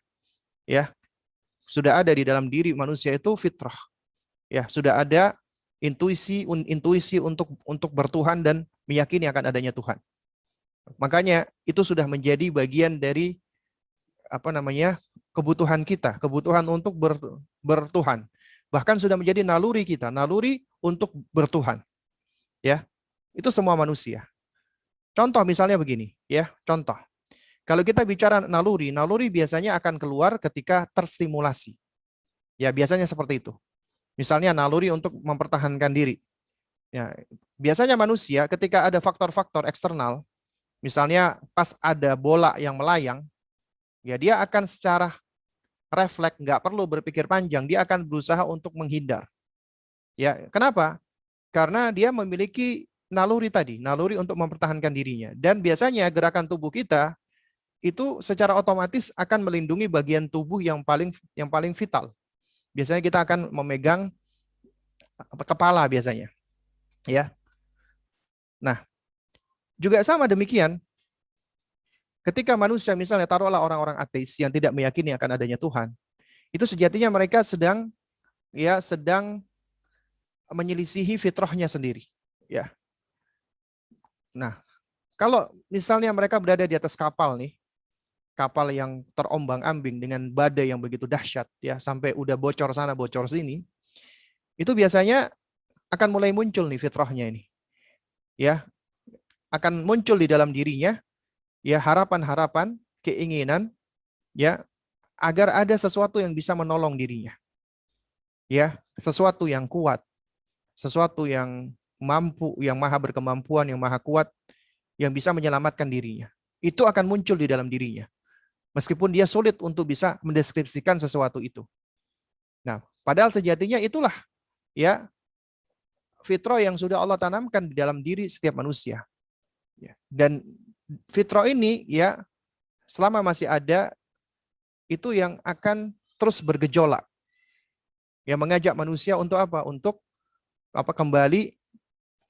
ya, sudah ada di dalam diri manusia itu fitrah, ya, sudah ada intuisi untuk bertuhan dan meyakini akan adanya Tuhan. Makanya itu sudah menjadi bagian dari kebutuhan kita, kebutuhan untuk bertuhan, bahkan sudah menjadi naluri kita, naluri untuk bertuhan, ya, itu semua manusia. Contoh misalnya begini, ya, contoh. Kalau kita bicara naluri biasanya akan keluar ketika terstimulasi. Ya, biasanya seperti itu. Misalnya naluri untuk mempertahankan diri. Ya, biasanya manusia ketika ada faktor-faktor eksternal, misalnya pas ada bola yang melayang, ya dia akan secara refleks, nggak perlu berpikir panjang, dia akan berusaha untuk menghindar. Ya, kenapa? Karena dia memiliki naluri tadi, naluri untuk mempertahankan dirinya. Dan biasanya gerakan tubuh kita itu secara otomatis akan melindungi bagian tubuh yang paling vital. Biasanya kita akan memegang kepala biasanya, ya. Nah, juga sama demikian. Ketika manusia misalnya taruhlah orang-orang ateis yang tidak meyakini akan adanya Tuhan, itu sejatinya mereka sedang menyelisihi fitrahnya sendiri, ya. Nah, kalau misalnya mereka berada di atas kapal nih, kapal yang terombang-ambing dengan badai yang begitu dahsyat, ya, sampai udah bocor sana bocor sini, itu biasanya akan mulai muncul nih fitrahnya ini, ya, akan muncul di dalam dirinya, ya, harapan-harapan, keinginan, ya, agar ada sesuatu yang bisa menolong dirinya, ya, sesuatu yang kuat, sesuatu yang mampu, yang maha berkemampuan, yang maha kuat, yang bisa menyelamatkan dirinya. Itu akan muncul di dalam dirinya. Meskipun dia sulit untuk bisa mendeskripsikan sesuatu itu. Nah, padahal sejatinya itulah, ya, fitrah yang sudah Allah tanamkan di dalam diri setiap manusia. Ya. Dan fitrah ini, ya, selama masih ada, itu yang akan terus bergejolak. Yang mengajak manusia untuk apa? Untuk kembali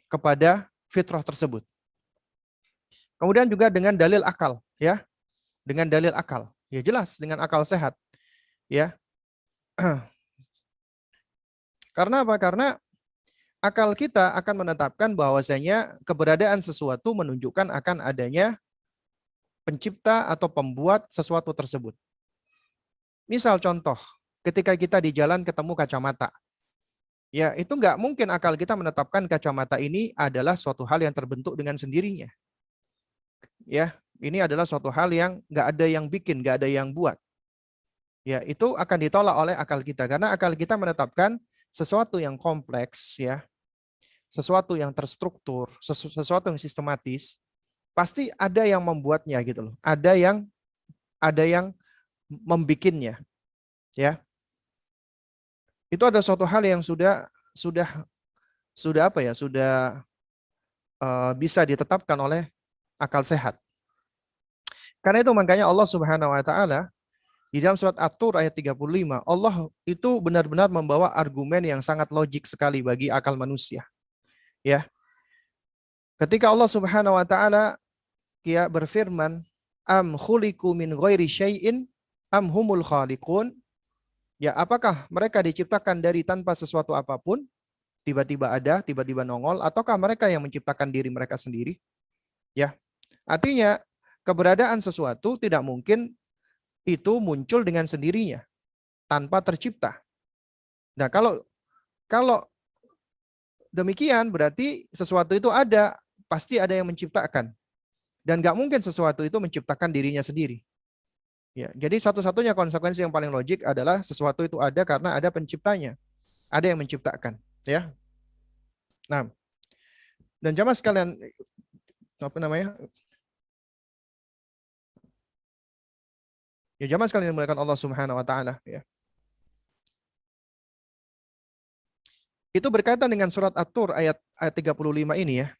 kepada fitrah tersebut. Kemudian juga dengan dalil akal, ya. Dengan dalil akal. Ya jelas dengan akal sehat. Ya. Karena apa? Karena akal kita akan menetapkan bahwasanya keberadaan sesuatu menunjukkan akan adanya pencipta atau pembuat sesuatu tersebut. Misal contoh, ketika kita di jalan ketemu kacamata. Ya, itu nggak mungkin akal kita menetapkan kacamata ini adalah suatu hal yang terbentuk dengan sendirinya. Ya, ini adalah suatu hal yang nggak ada yang bikin, nggak ada yang buat. Ya, itu akan ditolak oleh akal kita karena akal kita menetapkan sesuatu yang kompleks, ya, sesuatu yang terstruktur, sesuatu yang sistematis, pasti ada yang membuatnya gitu loh. Ada yang membikinnya, ya. Itu ada suatu hal yang sudah bisa ditetapkan oleh akal sehat. Karena itu makanya Allah Subhanahu wa taala di dalam surat At-Tur ayat 35, Allah itu benar-benar membawa argumen yang sangat logik sekali bagi akal manusia. Ya. Ketika Allah Subhanahu wa taala ya berfirman, am khuliqu min ghairi syai'in am humul khaliqun? Ya, apakah mereka diciptakan dari tanpa sesuatu apapun? Tiba-tiba ada, tiba-tiba nongol, ataukah mereka yang menciptakan diri mereka sendiri? Ya. Artinya keberadaan sesuatu tidak mungkin itu muncul dengan sendirinya tanpa tercipta. Nah, kalau demikian berarti sesuatu itu ada, pasti ada yang menciptakan. Dan nggak mungkin sesuatu itu menciptakan dirinya sendiri. Ya, jadi satu-satunya konsekuensi yang paling logik adalah sesuatu itu ada karena ada penciptanya, ada yang menciptakan. Ya, nah, dan jamaah sekalian, apa namanya? Ya jamaah sekalian dimuliakan Allah Subhanahu wa taala, ya. Itu berkaitan dengan surat At-Tur ayat 35 ini ya.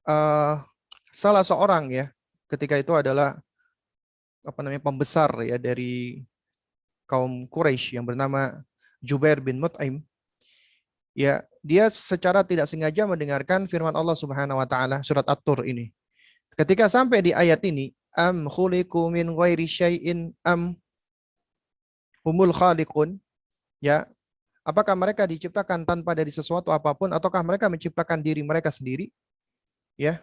Uh, Salah seorang ya ketika itu adalah apa namanya pembesar ya dari kaum Quraisy yang bernama Jubair bin Mut'im. Ya, dia secara tidak sengaja mendengarkan firman Allah Subhanahu wa taala surat At-Tur ini. Ketika sampai di ayat ini, am khuliqu min ghairi syai'in am humul khaliqun, ya, apakah mereka diciptakan tanpa dari sesuatu apapun ataukah mereka menciptakan diri mereka sendiri? Ya.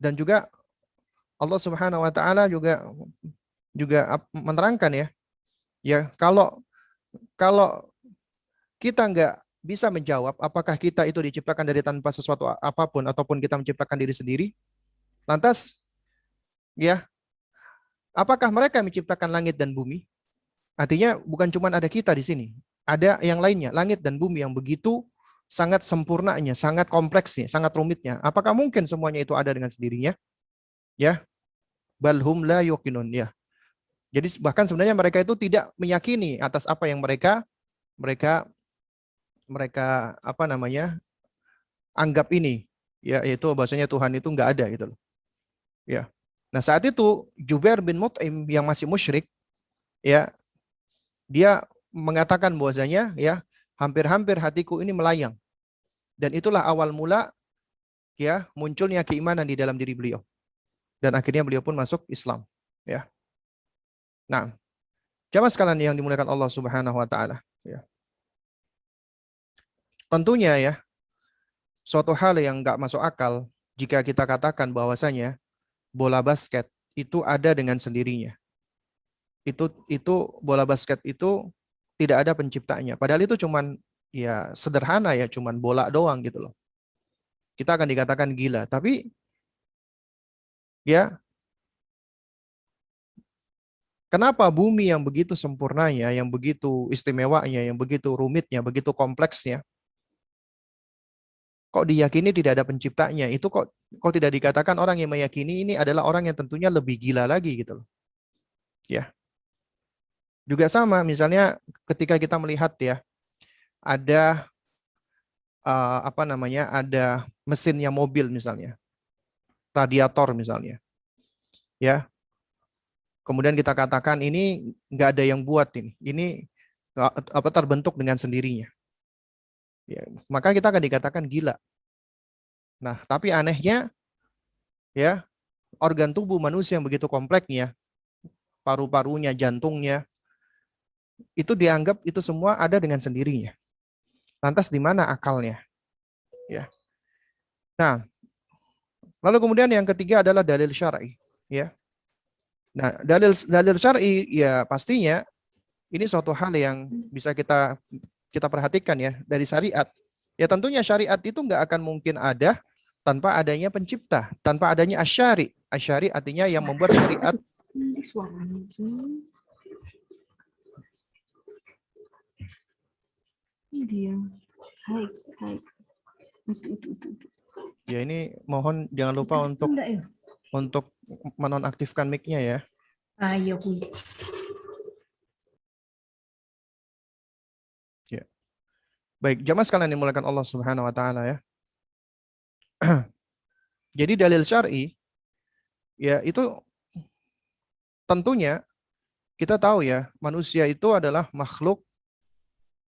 Dan juga Allah Subhanahu wa taala juga menerangkan ya. Ya, kalau kalau kita nggak bisa menjawab apakah kita itu diciptakan dari tanpa sesuatu apapun ataupun kita menciptakan diri sendiri, lantas ya, apakah mereka menciptakan langit dan bumi? Artinya bukan cuma ada kita di sini, ada yang lainnya, langit dan bumi yang begitu sangat sempurnanya, sangat kompleksnya, sangat rumitnya. Apakah mungkin semuanya itu ada dengan sendirinya? Ya, balhum la yuqinun ya. Jadi bahkan sebenarnya mereka itu tidak meyakini atas apa yang mereka apa namanya anggap ini, ya, yaitu bahasanya Tuhan itu nggak ada gitu loh. Ya. Nah, saat itu Jubair bin Mut'im yang masih musyrik, ya, dia mengatakan bahwasanya ya hampir-hampir hatiku ini melayang. Dan itulah awal mula ya munculnya keimanan di dalam diri beliau. Dan akhirnya beliau pun masuk Islam, ya. Nah, jamaah sekalian yang dimuliakan Allah Subhanahu wa taala, ya. Tentunya ya suatu hal yang nggak masuk akal jika kita katakan bahwasanya bola basket itu ada dengan sendirinya. Itu bola basket itu tidak ada penciptanya. Padahal itu cuman ya sederhana ya, cuman bola doang gitu loh. Kita akan dikatakan gila, tapi ya kenapa bumi yang begitu sempurnanya, yang begitu istimewanya, yang begitu rumitnya, begitu kompleksnya, kok diyakini tidak ada penciptanya? Itu kok tidak dikatakan orang yang meyakini ini adalah orang yang tentunya lebih gila lagi gitu loh. Ya. Juga sama misalnya ketika kita melihat ya ada apa namanya? Ada mesinnya mobil misalnya. Radiator misalnya. Ya. Kemudian kita katakan ini nggak ada yang buat ini. Ini apa terbentuk dengan sendirinya. Ya, maka kita akan dikatakan gila. Nah, tapi anehnya ya organ tubuh manusia yang begitu kompleksnya, paru-parunya, jantungnya, itu dianggap itu semua ada dengan sendirinya. Lantas di mana akalnya? Ya. Nah, lalu kemudian yang ketiga adalah dalil syar'i, ya. Nah, dalil syar'i ya pastinya ini suatu hal yang bisa kita perhatikan ya dari syariat. Ya tentunya syariat itu nggak akan mungkin ada tanpa adanya pencipta, tanpa adanya asyari. Asyari artinya yang membuat syariat. Ini dia. Hai, hai. Ya ini mohon jangan lupa untuk menonaktifkan mic-nya ya. Ayo, Ya. Baik, jamaah sekalian dimuliakan Allah Subhanahu wa taala ya. Jadi dalil syar'i ya itu tentunya kita tahu ya, manusia itu adalah makhluk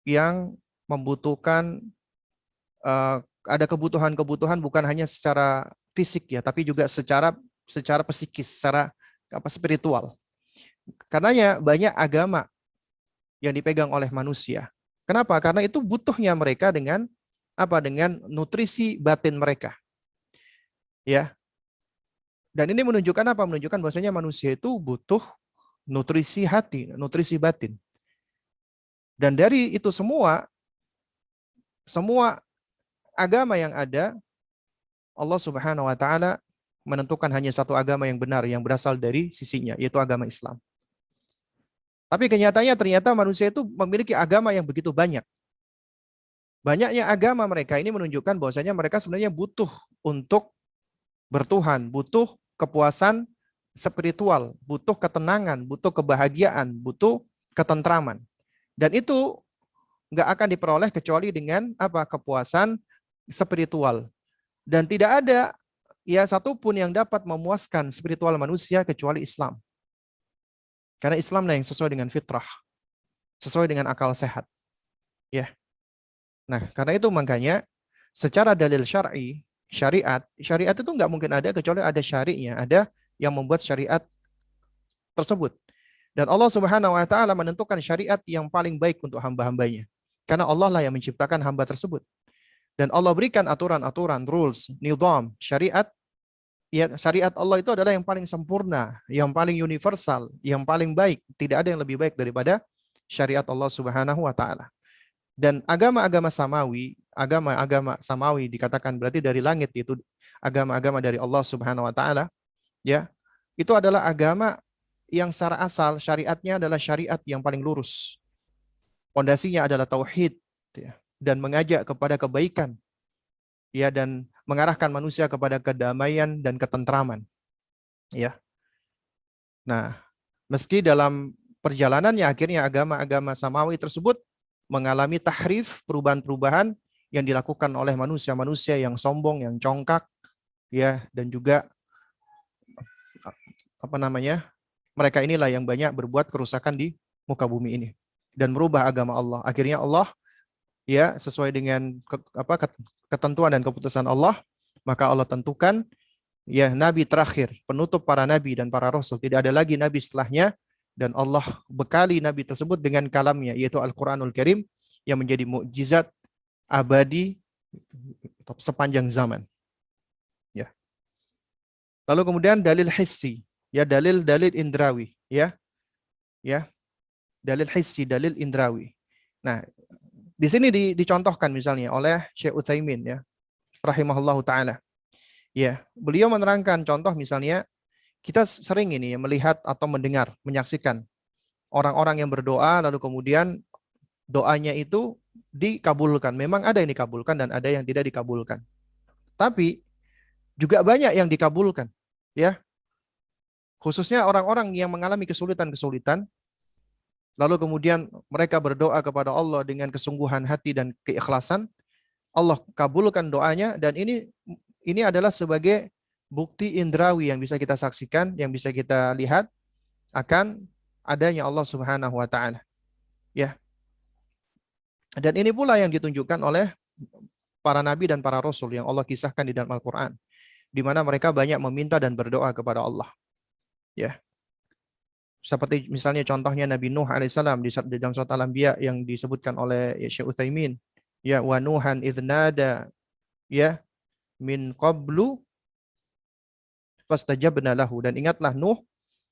yang membutuhkan ada kebutuhan-kebutuhan bukan hanya secara fisik ya, tapi juga secara psikis, secara spiritual. Karenanya banyak agama yang dipegang oleh manusia. Kenapa? Karena itu butuhnya mereka dengan nutrisi batin mereka. Ya. Dan ini menunjukkan apa? Menunjukkan bahwasanya manusia itu butuh nutrisi hati, nutrisi batin. Dan dari itu semua agama yang ada, Allah Subhanahu wa taala menentukan hanya satu agama yang benar yang berasal dari sisinya, yaitu agama Islam. Tapi kenyataannya ternyata manusia itu memiliki agama yang begitu banyak. Banyaknya agama mereka ini menunjukkan bahwasanya mereka sebenarnya butuh untuk bertuhan, butuh kepuasan spiritual, butuh ketenangan, butuh kebahagiaan, butuh ketentraman. Dan itu nggak akan diperoleh kecuali dengan apa? Kepuasan spiritual. Dan tidak ada ya satupun yang dapat memuaskan spiritual manusia kecuali Islam. Karena Islamlah yang sesuai dengan fitrah, sesuai dengan akal sehat. Ya. Nah, karena itu makanya secara dalil syar'i, syariat itu nggak mungkin ada kecuali ada syari'nya, ada yang membuat syariat tersebut. Dan Allah Subhanahu wa taala menentukan syariat yang paling baik untuk hamba-hambanya. Karena Allah lah yang menciptakan hamba tersebut. Dan Allah berikan aturan-aturan, rules, nizam, syariat. Ya, syariat Allah itu adalah yang paling sempurna, yang paling universal, yang paling baik. Tidak ada yang lebih baik daripada syariat Allah Subhanahu wa taala. Dan agama-agama samawi dikatakan berarti dari langit, itu agama-agama dari Allah Subhanahu wa taala, ya. Itu adalah agama yang secara asal syariatnya adalah syariat yang paling lurus. Pondasinya adalah tauhid, ya, dan mengajak kepada kebaikan, ya, dan mengarahkan manusia kepada kedamaian dan ketentraman, ya. Nah, meski dalam perjalanannya akhirnya agama-agama samawi tersebut mengalami tahrif, perubahan-perubahan yang dilakukan oleh manusia-manusia yang sombong, yang congkak, ya, dan juga mereka inilah yang banyak berbuat kerusakan di muka bumi ini dan merubah agama Allah. Akhirnya Allah, ya, sesuai dengan ketentuan dan keputusan Allah, maka Allah tentukan, ya, nabi terakhir, penutup para nabi dan para rasul. Tidak ada lagi nabi setelahnya, dan Allah bekali nabi tersebut dengan kalamnya, yaitu Al-Quranul Karim, yang menjadi mukjizat abadi sepanjang zaman. Ya. Lalu kemudian dalil hissi, ya, dalil indrawi, ya, dalil hissi, dalil indrawi. Nah, di sini dicontohkan misalnya oleh Syekh Utsaimin, ya, rahimahullahu taala. Ya, beliau menerangkan contoh misalnya kita sering ini ya, melihat atau mendengar, menyaksikan orang-orang yang berdoa lalu kemudian doanya itu dikabulkan. Memang ada yang dikabulkan dan ada yang tidak dikabulkan. Tapi juga banyak yang dikabulkan, ya. Khususnya orang-orang yang mengalami kesulitan-kesulitan, lalu kemudian mereka berdoa kepada Allah dengan kesungguhan hati dan keikhlasan, Allah kabulkan doanya, dan ini adalah sebagai bukti indrawi yang bisa kita saksikan, yang bisa kita lihat akan adanya Allah Subhanahu wa taala. Ya. Dan ini pula yang ditunjukkan oleh para nabi dan para rasul yang Allah kisahkan di dalam Al-Qur'an, di mana mereka banyak meminta dan berdoa kepada Allah. Ya. Seperti misalnya contohnya Nabi Nuh alaihissalam di dalam surat Al-Anbiya yang disebutkan oleh Syekh Utsaimin, ya, wa nuhan idznada, ya, min qablu fastajabna lahu, dan ingatlah Nuh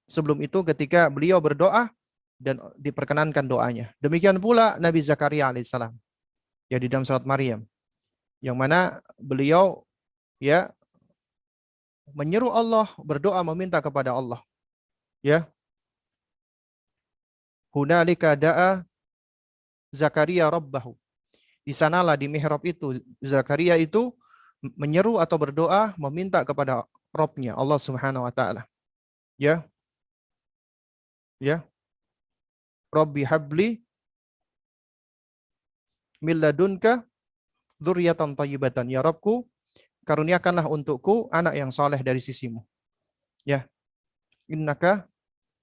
sebelum itu ketika beliau berdoa dan diperkenankan doanya. Demikian pula Nabi Zakaria alaihissalam, ya, di dalam surat Maryam, yang mana beliau, ya, menyeru Allah, berdoa meminta kepada Allah, ya. Hunalika da'a Zakaria rabbahu. Di sanalah di mihrab itu Zakaria itu menyeru atau berdoa meminta kepada Rabb-nya Allah Subhanahu wa taala. Ya. Ya. Rabbi habli min ladunka dzurriyyatan thayyibatan. Ya Rabbku, karuniakanlah untukku anak yang saleh dari sisimu. Ya. Innaka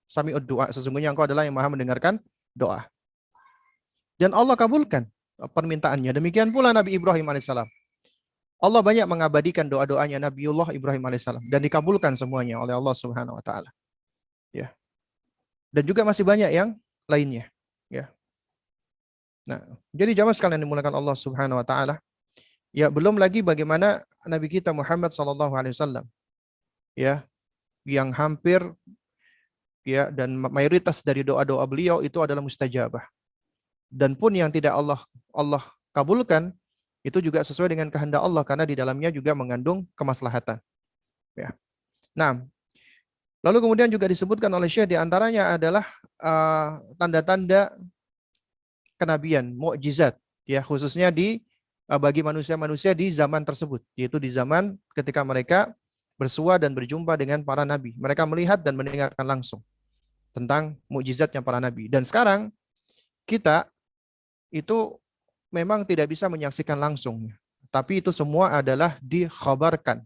sami'ud du'a. Sesungguhnya engkau adalah yang maha mendengarkan doa. Dan Allah kabulkan permintaannya. Demikian pula Nabi Ibrahim alaihissalam. Allah banyak mengabadikan doa-doanya Nabiullah Ibrahim alaihissalam dan dikabulkan semuanya oleh Allah Subhanahu wa taala. Ya. Dan juga masih banyak yang lainnya, ya. Nah, jadi jamaah sekalian dimulakan Allah Subhanahu wa taala. Ya, belum lagi bagaimana Nabi kita Muhammad sallallahu alaihi wasallam, ya, yang hampir, ya, dan mayoritas dari doa-doa beliau itu adalah mustajabah. dan pun yang tidak Allah kabulkan itu juga sesuai dengan kehendak Allah karena di dalamnya juga mengandung kemaslahatan. Ya. Nah, lalu kemudian juga disebutkan oleh Syekh di antaranya adalah tanda-tanda kenabian, mukjizat, ya khususnya bagi manusia-manusia di zaman tersebut, yaitu di zaman ketika mereka bersua dan berjumpa dengan para nabi. Mereka melihat dan mendengarkan langsung tentang mukjizatnya para nabi. Dan sekarang kita itu memang tidak bisa menyaksikan langsung, tapi itu semua adalah dikhabarkan.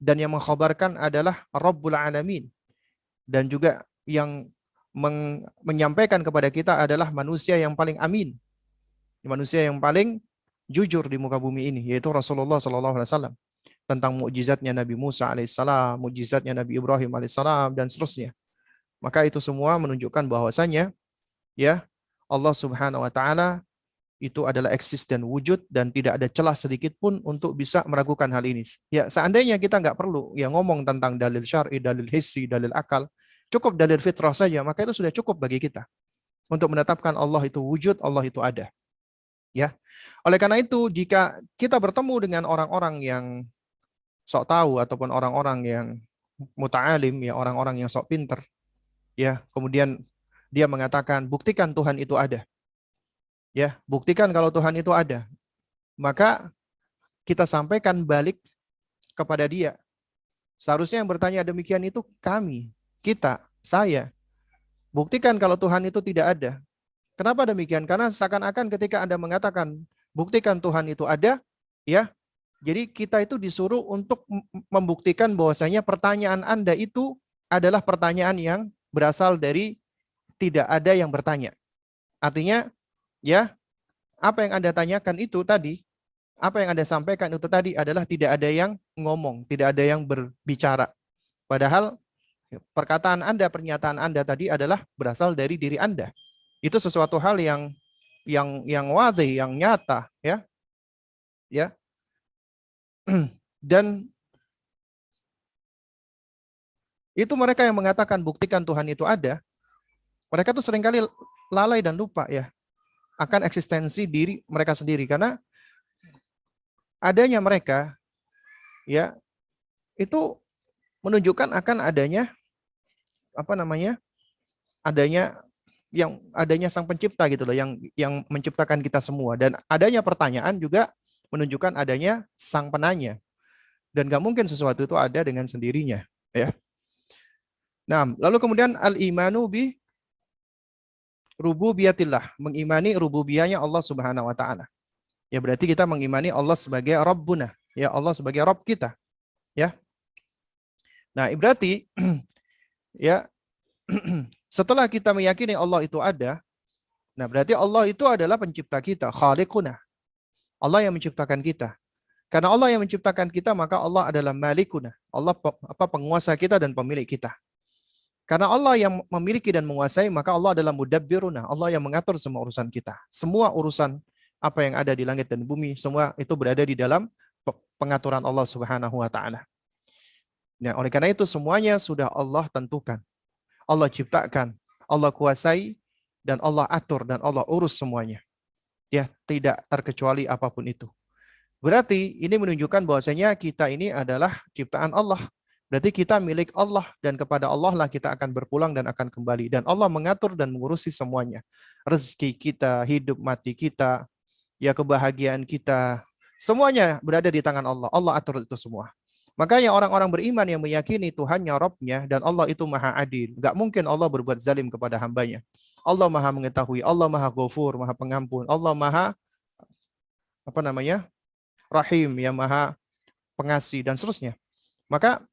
Dan yang mengkhabarkan adalah Rabbul Alamin. Dan juga yang menyampaikan kepada kita adalah manusia yang paling amin, manusia yang paling jujur di muka bumi ini, yaitu Rasulullah SAW, tentang mukjizatnya Nabi Musa alaihissalam, mukjizatnya Nabi Ibrahim alaihissalam, dan seterusnya. Maka itu semua menunjukkan bahwasanya ya Allah Subhanahu wa taala itu adalah eksis dan wujud, dan tidak ada celah sedikit pun untuk bisa meragukan hal ini. Ya, seandainya kita nggak perlu ya ngomong tentang dalil syar'i, dalil hissi, dalil akal, cukup dalil fitrah saja, maka itu sudah cukup bagi kita untuk menetapkan Allah itu wujud, Allah itu ada. Ya. Oleh karena itu, jika kita bertemu dengan orang-orang yang sok tahu ataupun orang-orang yang muta'alim, ya orang-orang yang sok pinter, ya, kemudian dia mengatakan buktikan Tuhan itu ada. Ya, buktikan kalau Tuhan itu ada. Maka kita sampaikan balik kepada dia. Seharusnya yang bertanya demikian itu kami, kita, saya. Buktikan kalau Tuhan itu tidak ada. Kenapa demikian? Karena seakan-akan ketika Anda mengatakan buktikan Tuhan itu ada, ya. Jadi kita itu disuruh untuk membuktikan bahwasanya pertanyaan Anda itu adalah pertanyaan yang berasal dari tidak ada yang bertanya. Artinya ya, apa yang Anda tanyakan itu tadi, apa yang Anda sampaikan itu tadi adalah tidak ada yang ngomong, tidak ada yang berbicara. Padahal perkataan Anda, pernyataan Anda tadi adalah berasal dari diri Anda. Itu sesuatu hal yang wadih, yang nyata, ya. Ya. Dan itu mereka yang mengatakan buktikan Tuhan itu ada. Mereka tuh seringkali lalai dan lupa ya akan eksistensi diri mereka sendiri, karena adanya mereka ya itu menunjukkan akan adanya adanya sang pencipta gitu loh, yang menciptakan kita semua, dan adanya pertanyaan juga menunjukkan adanya sang penanya, dan gak mungkin sesuatu itu ada dengan sendirinya ya. Nah, lalu kemudian al-imanu bi rububiyatillah, mengimani rububiyahnya Allah Subhanahu wa taala. Ya berarti kita mengimani Allah sebagai Rabbuna, ya Allah sebagai Rabb kita. Ya. Nah, berarti ya setelah kita meyakini Allah itu ada, nah berarti Allah itu adalah pencipta kita, khaliquna. Allah yang menciptakan kita. Karena Allah yang menciptakan kita, maka Allah adalah malikuna. Allah penguasa kita dan pemilik kita. Karena Allah yang memiliki dan menguasai, maka Allah adalah mudabbiruna. Allah yang mengatur semua urusan kita. Semua urusan apa yang ada di langit dan bumi, semua itu berada di dalam pengaturan Allah Subhanahu wa taala. Nah, oleh karena itu semuanya sudah Allah tentukan. Allah ciptakan, Allah kuasai, dan Allah atur, dan Allah urus semuanya. Ya, tidak terkecuali apapun itu. Berarti ini menunjukkan bahwasanya kita ini adalah ciptaan Allah. Berarti kita milik Allah, dan kepada Allah lah kita akan berpulang dan akan kembali. Dan Allah mengatur dan mengurusi semuanya. Rezeki kita, hidup mati kita, ya kebahagiaan kita, semuanya berada di tangan Allah. Allah atur itu semua. Makanya orang-orang beriman yang meyakini Tuhannya, Rabbnya, dan Allah itu maha adil. Gak mungkin Allah berbuat zalim kepada hambanya. Allah maha mengetahui, Allah maha ghafur, maha pengampun, Allah maha rahim, ya maha pengasih, dan seterusnya. Maka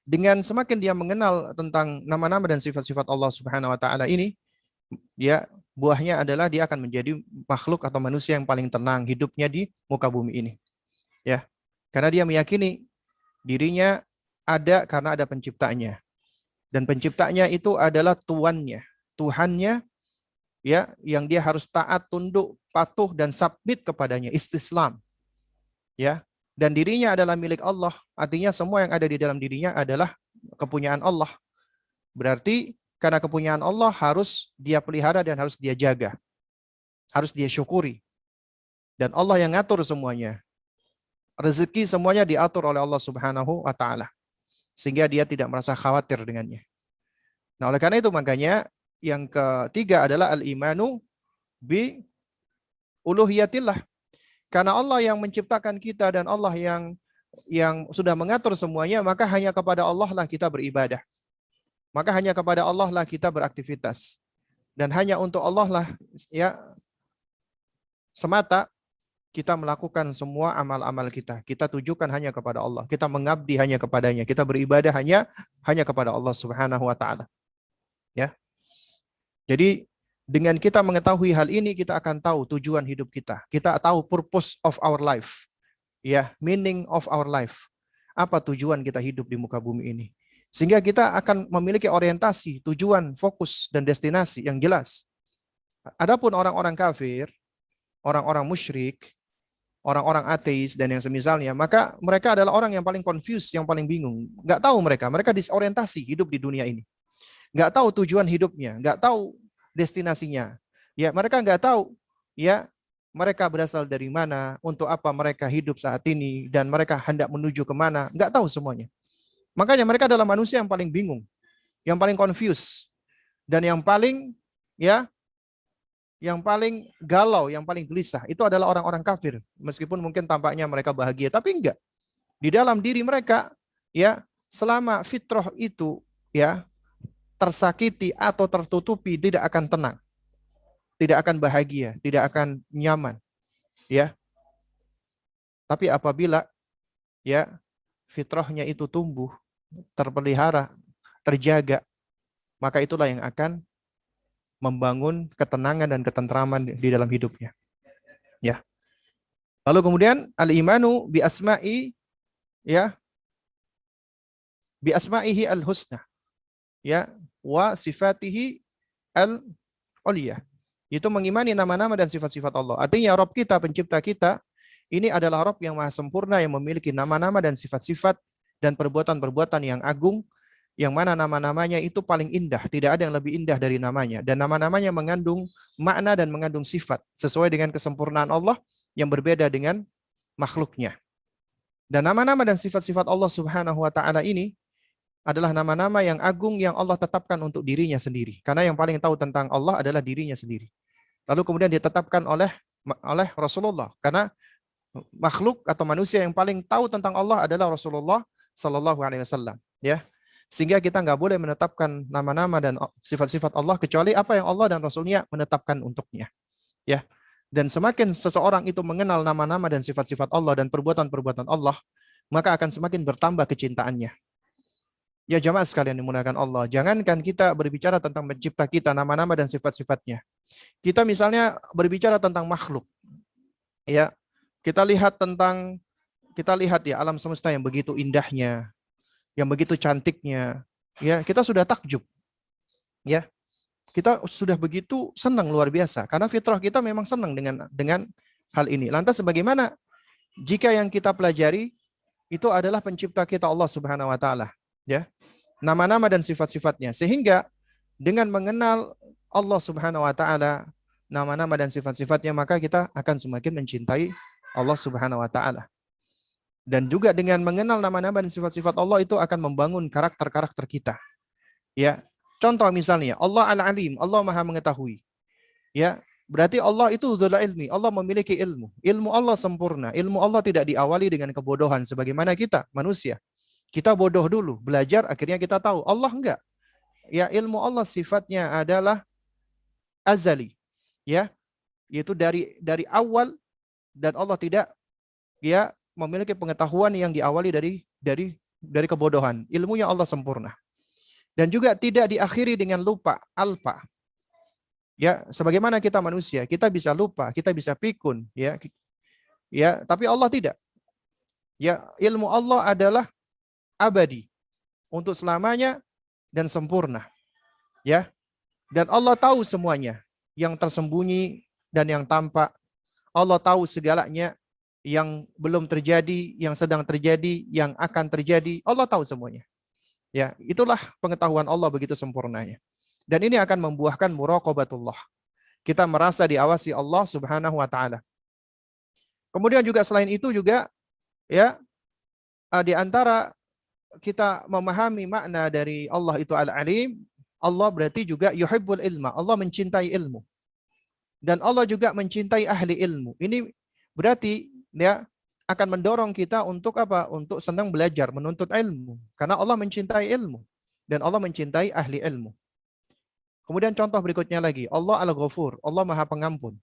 dengan semakin dia mengenal tentang nama-nama dan sifat-sifat Allah Subhanahu wa taala ini, ya buahnya adalah dia akan menjadi makhluk atau manusia yang paling tenang hidupnya di muka bumi ini. Ya. Karena dia meyakini dirinya ada karena ada penciptanya. Dan penciptanya itu adalah tuannya, Tuhannya, ya, yang dia harus taat, tunduk, patuh, dan submit kepadanya, istislam. Ya. Dan dirinya adalah milik Allah, artinya semua yang ada di dalam dirinya adalah kepunyaan Allah. Berarti karena kepunyaan Allah harus dia pelihara dan harus dia jaga. harus dia syukuri. Dan Allah yang ngatur semuanya. Rezeki semuanya diatur oleh Allah Subhanahu wa taala. Sehingga dia tidak merasa khawatir dengannya. Nah, oleh karena itu makanya yang ketiga adalah al-imanu bi uluhiyatillah. Karena Allah yang menciptakan kita dan Allah yang sudah mengatur semuanya, maka hanya kepada Allah lah kita beribadah. Maka hanya kepada Allah lah kita beraktivitas. Dan hanya untuk Allah lah ya semata kita melakukan semua amal-amal kita. Kita tujukan hanya kepada Allah. Kita mengabdi hanya kepadanya. Kita beribadah hanya kepada Allah Subhanahu wa taala. Ya. Jadi dengan kita mengetahui hal ini, kita akan tahu tujuan hidup kita. Kita tahu purpose of our life. Ya, meaning of our life. Apa tujuan kita hidup di muka bumi ini? Sehingga kita akan memiliki orientasi, tujuan, fokus, dan destinasi yang jelas. Adapun orang-orang kafir, orang-orang musyrik, orang-orang ateis dan yang semisalnya, maka mereka adalah orang yang paling confused, yang paling bingung. Nggak tahu mereka disorientasi hidup di dunia ini. Nggak tahu tujuan hidupnya, nggak tahu destinasinya. Ya, mereka nggak tahu ya mereka berasal dari mana, untuk apa mereka hidup saat ini, dan mereka hendak menuju kemana, nggak tahu semuanya. Makanya mereka adalah manusia yang paling bingung, yang paling confused, dan yang paling galau, yang paling gelisah, itu adalah orang-orang kafir. Meskipun mungkin tampaknya mereka bahagia, tapi enggak. Di dalam diri mereka, ya, selama fitrah itu, ya, tersakiti atau tertutupi, tidak akan tenang, tidak akan bahagia, tidak akan nyaman, ya. Tapi apabila, ya, fitrahnya itu tumbuh, terpelihara, terjaga, maka itulah yang akan membangun ketenangan dan ketentraman di dalam hidupnya. Ya. Lalu kemudian al-imanu bi asma'i ya bi asma'ihi al-husna ya wa sifatihi al-uliyah. Itu mengimani nama-nama dan sifat-sifat Allah. Artinya Rabb kita, pencipta kita, ini adalah Rabb yang maha sempurna, yang memiliki nama-nama dan sifat-sifat dan perbuatan-perbuatan yang agung, yang mana nama-namanya itu paling indah, tidak ada yang lebih indah dari namanya, dan nama-namanya mengandung makna dan mengandung sifat sesuai dengan kesempurnaan Allah yang berbeda dengan makhluknya. Dan nama-nama dan sifat-sifat Allah Subhanahu wa taala ini adalah nama-nama yang agung yang Allah tetapkan untuk dirinya sendiri, karena yang paling tahu tentang Allah adalah dirinya sendiri. Lalu kemudian ditetapkan oleh Rasulullah, karena makhluk atau manusia yang paling tahu tentang Allah adalah Rasulullah sallallahu alaihi wasallam, ya. Sehingga kita nggak boleh menetapkan nama-nama dan sifat-sifat Allah kecuali apa yang Allah dan Rasulnya menetapkan untuknya. Ya. Dan semakin seseorang itu mengenal nama-nama dan sifat-sifat Allah dan perbuatan-perbuatan Allah, maka akan semakin bertambah kecintaannya. Ya jamaah sekalian dimuliakan Allah, jangankan kita berbicara tentang pencipta kita, nama-nama dan sifat-sifatnya. Kita misalnya berbicara tentang makhluk. Ya. Kita lihat ya alam semesta yang begitu indahnya, yang begitu cantiknya, ya kita sudah takjub, ya kita sudah begitu senang luar biasa karena fitrah kita memang senang dengan hal ini. Lantas bagaimana jika yang kita pelajari itu adalah pencipta kita Allah Subhanahu wa taala, ya nama-nama dan sifat-sifatnya, sehingga dengan mengenal Allah Subhanahu wa taala, nama-nama dan sifat-sifatnya, maka kita akan semakin mencintai Allah Subhanahu wa taala. Dan juga dengan mengenal nama-nama dan sifat-sifat Allah itu akan membangun karakter-karakter kita. Ya, contoh misalnya Allah Al-Alim, Allah Maha mengetahui. Ya, berarti Allah itu dzul ilmi, Allah memiliki ilmu. Ilmu Allah sempurna. Ilmu Allah tidak diawali dengan kebodohan sebagaimana kita manusia. Kita bodoh dulu, belajar akhirnya kita tahu. Allah enggak. Ya, ilmu Allah sifatnya adalah azali. Ya, yaitu dari awal, dan Allah tidak memiliki pengetahuan yang diawali dari kebodohan. Ilmunya Allah sempurna. Dan juga tidak diakhiri dengan lupa, alpa. Ya, sebagaimana kita manusia, kita bisa lupa, kita bisa pikun, ya. Ya, tapi Allah tidak. Ya, ilmu Allah adalah abadi, untuk selamanya dan sempurna. Ya. Dan Allah tahu semuanya, yang tersembunyi dan yang tampak. Allah tahu segalanya, yang belum terjadi, yang sedang terjadi, yang akan terjadi, Allah tahu semuanya. Ya, itulah pengetahuan Allah begitu sempurnanya. Dan ini akan membuahkan muraqabatullah. Kita merasa diawasi Allah Subhanahu wa taala. Kemudian juga selain itu juga ya di antara kita memahami makna dari Allah itu Al-Alim, Allah berarti juga yuhibbul ilma, Allah mencintai ilmu. Dan Allah juga mencintai ahli ilmu. Ini berarti ya akan mendorong kita untuk apa? Untuk senang belajar, menuntut ilmu. Karena Allah mencintai ilmu dan Allah mencintai ahli ilmu. Kemudian contoh berikutnya lagi, Allah Al-Ghafur, Allah Maha Pengampun.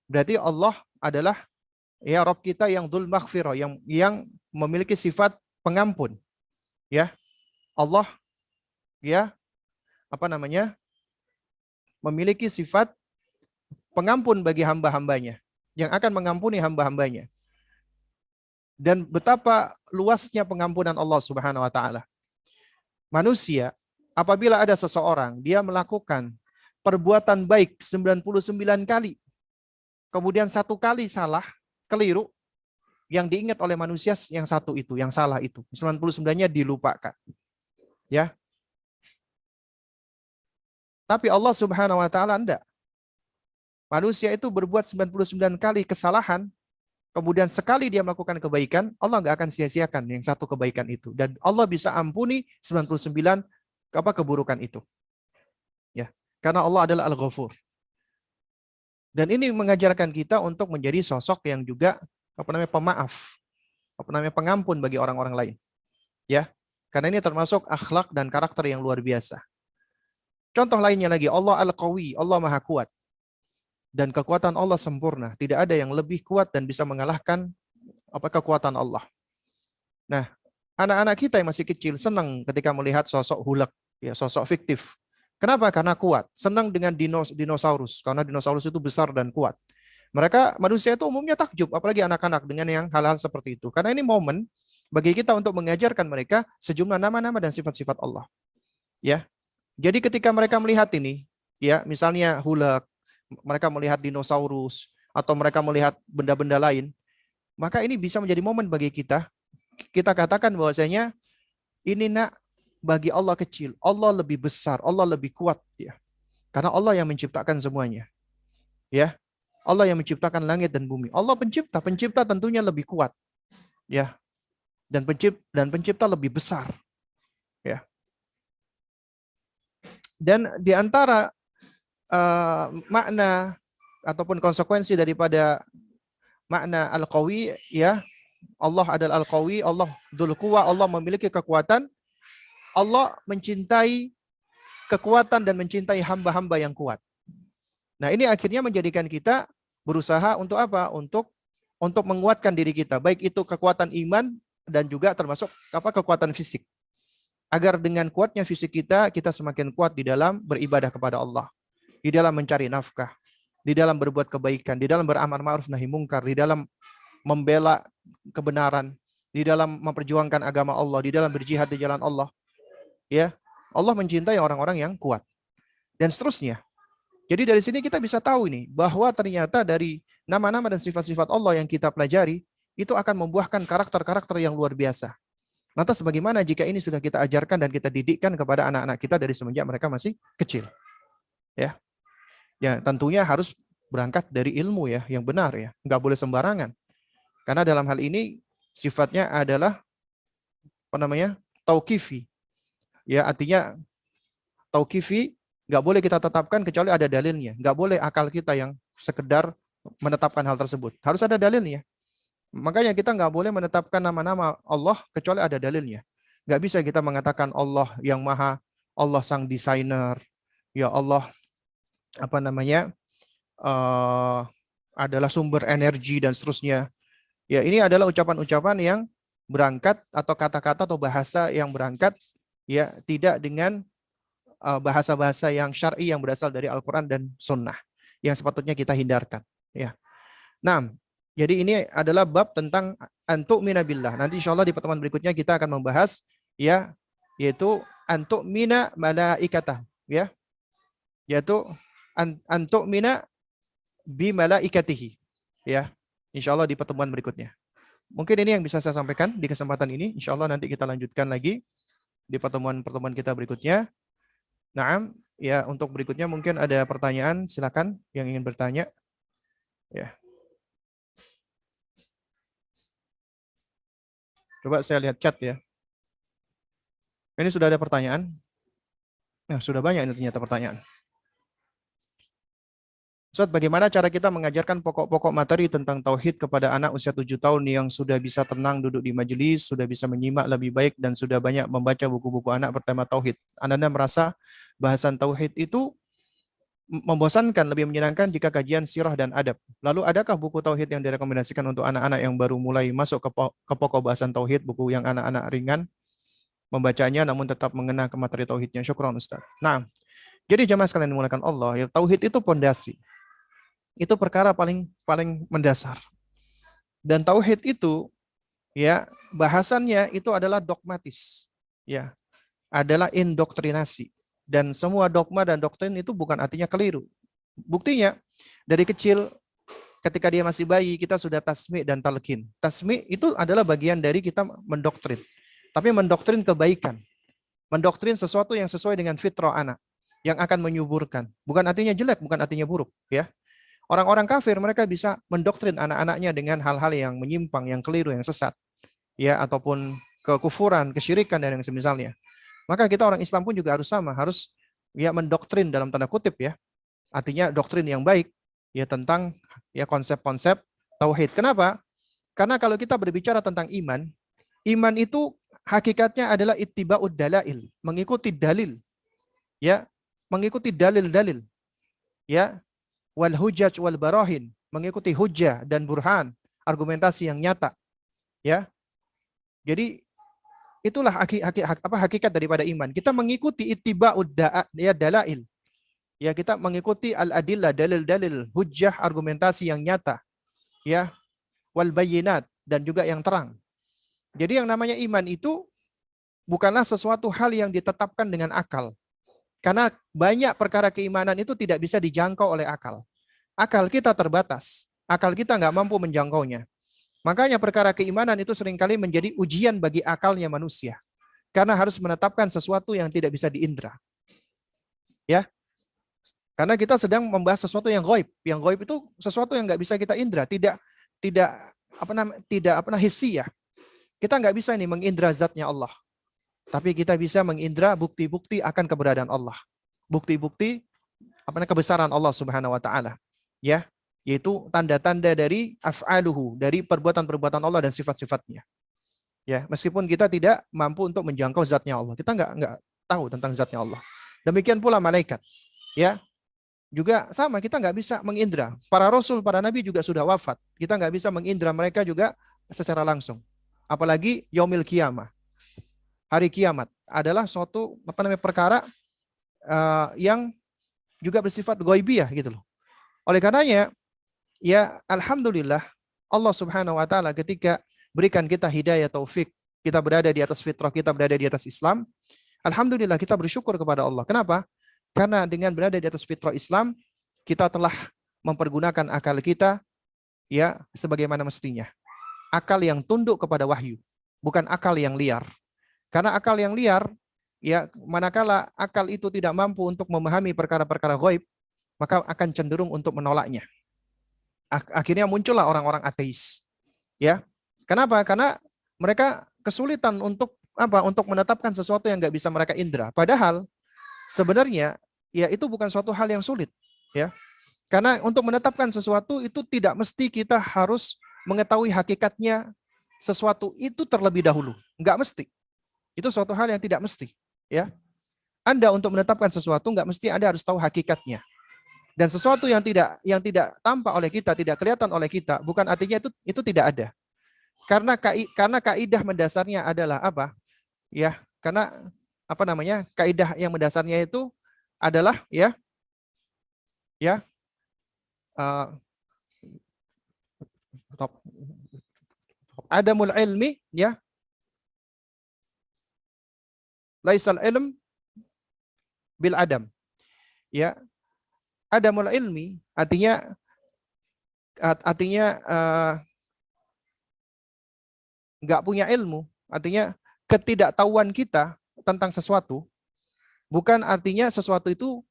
Berarti Allah adalah ya Rabb kita yang dzul maghfirah, yang memiliki sifat pengampun. Ya. Allah ya memiliki sifat pengampun bagi hamba-hambanya, yang akan mengampuni hamba-hambanya. Dan betapa luasnya pengampunan Allah Subhanahu wa taala. Manusia apabila ada seseorang dia melakukan perbuatan baik 99 kali, kemudian 1 kali salah, keliru, yang diingat oleh manusia yang 1 itu, yang salah itu. 99-nya dilupakan. Ya. Tapi Allah Subhanahu wa taala enggak. Manusia itu berbuat 99 kali kesalahan, kemudian sekali dia melakukan kebaikan, Allah enggak akan sia-siakan yang 1 kebaikan itu. Dan Allah bisa ampuni 99 keburukan itu. Ya, karena Allah adalah Al-Ghafur. Dan ini mengajarkan kita untuk menjadi sosok yang juga pemaaf, pengampun bagi orang-orang lain. Ya, karena ini termasuk akhlak dan karakter yang luar biasa. Contoh lainnya lagi, Allah Al-Qawi, Allah Maha Kuat. Dan kekuatan Allah sempurna. Tidak ada yang lebih kuat dan bisa mengalahkan kekuatan Allah. Nah, anak-anak kita yang masih kecil senang ketika melihat sosok hulak, ya, sosok fiktif. Kenapa? Karena kuat. Senang dengan dinosaurus. Karena dinosaurus itu besar dan kuat. Mereka, manusia itu umumnya takjub, apalagi anak-anak dengan yang hal-hal seperti itu. Karena ini momen bagi kita untuk mengajarkan mereka sejumlah nama-nama dan sifat-sifat Allah. Ya. Jadi ketika mereka melihat ini, ya, misalnya hulak, mereka melihat dinosaurus, atau mereka melihat benda-benda lain, maka ini bisa menjadi momen bagi kita. Kita katakan bahwasanya ini nak bagi Allah kecil, Allah lebih besar, Allah lebih kuat, ya. Karena Allah yang menciptakan semuanya. Ya. Allah yang menciptakan langit dan bumi. Allah pencipta tentunya lebih kuat. Ya. Dan pencipta lebih besar. Ya. Dan di antara makna ataupun konsekuensi daripada makna Al-Qawi, ya, Allah adalah Al-Qawi, Allah Dzul Quwwah, Allah memiliki kekuatan. Allah mencintai kekuatan dan mencintai hamba-hamba yang kuat. Nah, ini akhirnya menjadikan kita berusaha untuk apa? Untuk menguatkan diri kita, baik itu kekuatan iman dan juga termasuk kekuatan fisik. Agar dengan kuatnya fisik kita semakin kuat di dalam beribadah kepada Allah, di dalam mencari nafkah, di dalam berbuat kebaikan, di dalam beramar ma'ruf nahi mungkar, di dalam membela kebenaran, di dalam memperjuangkan agama Allah, di dalam berjihad di jalan Allah. Ya, Allah mencintai orang-orang yang kuat. Dan seterusnya. Jadi dari sini kita bisa tahu ini bahwa ternyata dari nama-nama dan sifat-sifat Allah yang kita pelajari itu akan membuahkan karakter-karakter yang luar biasa. Lantas bagaimana jika ini sudah kita ajarkan dan kita didikkan kepada anak-anak kita dari semenjak mereka masih kecil? Ya. Ya, tentunya harus berangkat dari ilmu, ya, yang benar, ya. Enggak boleh sembarangan. Karena dalam hal ini sifatnya adalah tauqifi. Ya, artinya tauqifi enggak boleh kita tetapkan kecuali ada dalilnya. Enggak boleh akal kita yang sekedar menetapkan hal tersebut. Harus ada dalilnya. Makanya kita nggak boleh menetapkan nama-nama Allah kecuali ada dalilnya. Nggak bisa kita mengatakan Allah yang maha, Allah sang desainer, ya Allah adalah sumber energi dan seterusnya. Ya, ini adalah ucapan-ucapan yang berangkat atau kata-kata atau bahasa yang berangkat ya tidak dengan bahasa-bahasa yang syar'i yang berasal dari Al-Qur'an dan Sunnah yang sepatutnya kita hindarkan. Ya. Nah, jadi ini adalah bab tentang antu'mina billah. Nanti insya Allah di pertemuan berikutnya kita akan membahas ya, yaitu antu'mina malaikatah, ya, yaitu antu'mina bi malaikatihi, ya. Insya Allah di pertemuan berikutnya. Mungkin ini yang bisa saya sampaikan di kesempatan ini. Insya Allah nanti kita lanjutkan lagi di pertemuan-pertemuan kita berikutnya. Naam, ya untuk berikutnya mungkin ada pertanyaan, silakan yang ingin bertanya. Ya. Coba saya lihat chat ya. Ini sudah ada pertanyaan. Nah, sudah banyak ini ternyata pertanyaan. Ustaz, bagaimana cara kita mengajarkan pokok-pokok materi tentang tauhid kepada anak usia 7 tahun yang sudah bisa tenang duduk di majelis, sudah bisa menyimak lebih baik, dan sudah banyak membaca buku-buku anak bertema tauhid. Anda merasa bahasan tauhid itu membosankan, lebih menyenangkan jika kajian sirah dan adab. Lalu adakah buku tauhid yang direkomendasikan untuk anak-anak yang baru mulai masuk ke pokok bahasan tauhid, buku yang anak-anak ringan membacanya namun tetap mengena ke materi tauhidnya? Syukran Ustaz. Nah, jadi jamaah sekalian dimulakan Allah, ya tauhid itu pondasi. Itu perkara paling mendasar. Dan tauhid itu ya bahasannya itu adalah dogmatis. Ya, adalah indoktrinasi. Dan semua dogma dan doktrin itu bukan artinya keliru. Buktinya dari kecil ketika dia masih bayi kita sudah tasmi' dan talqin. Tasmi' itu adalah bagian dari kita mendoktrin. Tapi mendoktrin kebaikan. Mendoktrin sesuatu yang sesuai dengan fitrah anak yang akan menyuburkan. Bukan artinya jelek, bukan artinya buruk, ya. Orang-orang kafir mereka bisa mendoktrin anak-anaknya dengan hal-hal yang menyimpang, yang keliru, yang sesat, ya, ataupun kekufuran, kesyirikan dan yang semisalnya. Maka kita orang Islam pun juga harus sama, harus ya mendoktrin dalam tanda kutip ya. Artinya doktrin yang baik ya tentang ya konsep-konsep tauhid. Kenapa? Karena kalau kita berbicara tentang iman, iman itu hakikatnya adalah ittiba'ud dalail, mengikuti dalil. Ya, mengikuti dalil-dalil. Ya, wal hujaj wal barahin, mengikuti hujjah dan burhan, argumentasi yang nyata. Ya. Jadi itulah hakikat daripada iman. Kita mengikuti ittiba'ud dalail. Ya, kita mengikuti al-adillah, dalil-dalil, hujjah, argumentasi yang nyata. Ya, wal bayyinat, dan juga yang terang. Jadi yang namanya iman itu bukanlah sesuatu hal yang ditetapkan dengan akal. Karena banyak perkara keimanan itu tidak bisa dijangkau oleh akal. Akal kita terbatas. Akal kita nggak mampu menjangkaunya. Makanya perkara keimanan itu seringkali menjadi ujian bagi akalnya manusia. Karena harus menetapkan sesuatu yang tidak bisa diindra. Ya, karena kita sedang membahas sesuatu yang ghaib. Yang ghaib itu sesuatu yang nggak bisa kita indra. Tidak hissiyah. Kita nggak bisa ini mengindra zatnya Allah. Tapi kita bisa mengindra bukti-bukti akan keberadaan Allah. Bukti-bukti kebesaran Allah Subhanahu wa taala. Ya, yaitu tanda-tanda dari af'aluhu, dari perbuatan-perbuatan Allah dan sifat-sifatnya. Ya, meskipun kita tidak mampu untuk menjangkau zatnya Allah. Kita nggak tahu tentang zatnya Allah. Demikian pula malaikat. Ya, juga sama, kita nggak bisa mengindra. Para rasul, para nabi juga sudah wafat. Kita nggak bisa mengindra mereka juga secara langsung. Apalagi yaumil qiyamah. Hari kiamat adalah suatu perkara yang juga bersifat ghaibiyah gitu loh. Oleh karenanya, ya alhamdulillah Allah Subhanahu wa taala ketika berikan kita hidayah taufik, kita berada di atas fitrah, kita berada di atas Islam, alhamdulillah kita bersyukur kepada Allah. Kenapa? Karena dengan berada di atas fitrah Islam, kita telah mempergunakan akal kita ya sebagaimana mestinya. Akal yang tunduk kepada wahyu, bukan akal yang liar. Karena akal yang liar, ya manakala akal itu tidak mampu untuk memahami perkara-perkara ghaib, maka akan cenderung untuk menolaknya. Akhirnya muncullah orang-orang ateis. Ya, kenapa? Karena mereka kesulitan untuk Untuk menetapkan sesuatu yang nggak bisa mereka indra. Padahal sebenarnya ya itu bukan suatu hal yang sulit. Ya, karena untuk menetapkan sesuatu itu tidak mesti kita harus mengetahui hakikatnya sesuatu itu terlebih dahulu. Nggak mesti. Itu suatu hal yang tidak mesti, ya. Anda untuk menetapkan sesuatu nggak mesti Anda harus tahu hakikatnya. Dan sesuatu yang tidak tampak oleh kita, tidak kelihatan oleh kita, bukan artinya itu tidak ada. Karena kaidah mendasarnya adalah apa? Ya, karena kaidah yang mendasarnya itu adalah adamul ilmi, ya. Laisal ilm bil adam. Ya. Adamul ilmi artinya nggak punya ilmu, artinya ketidaktahuan kita tentang sesuatu bukan artinya sesuatu itu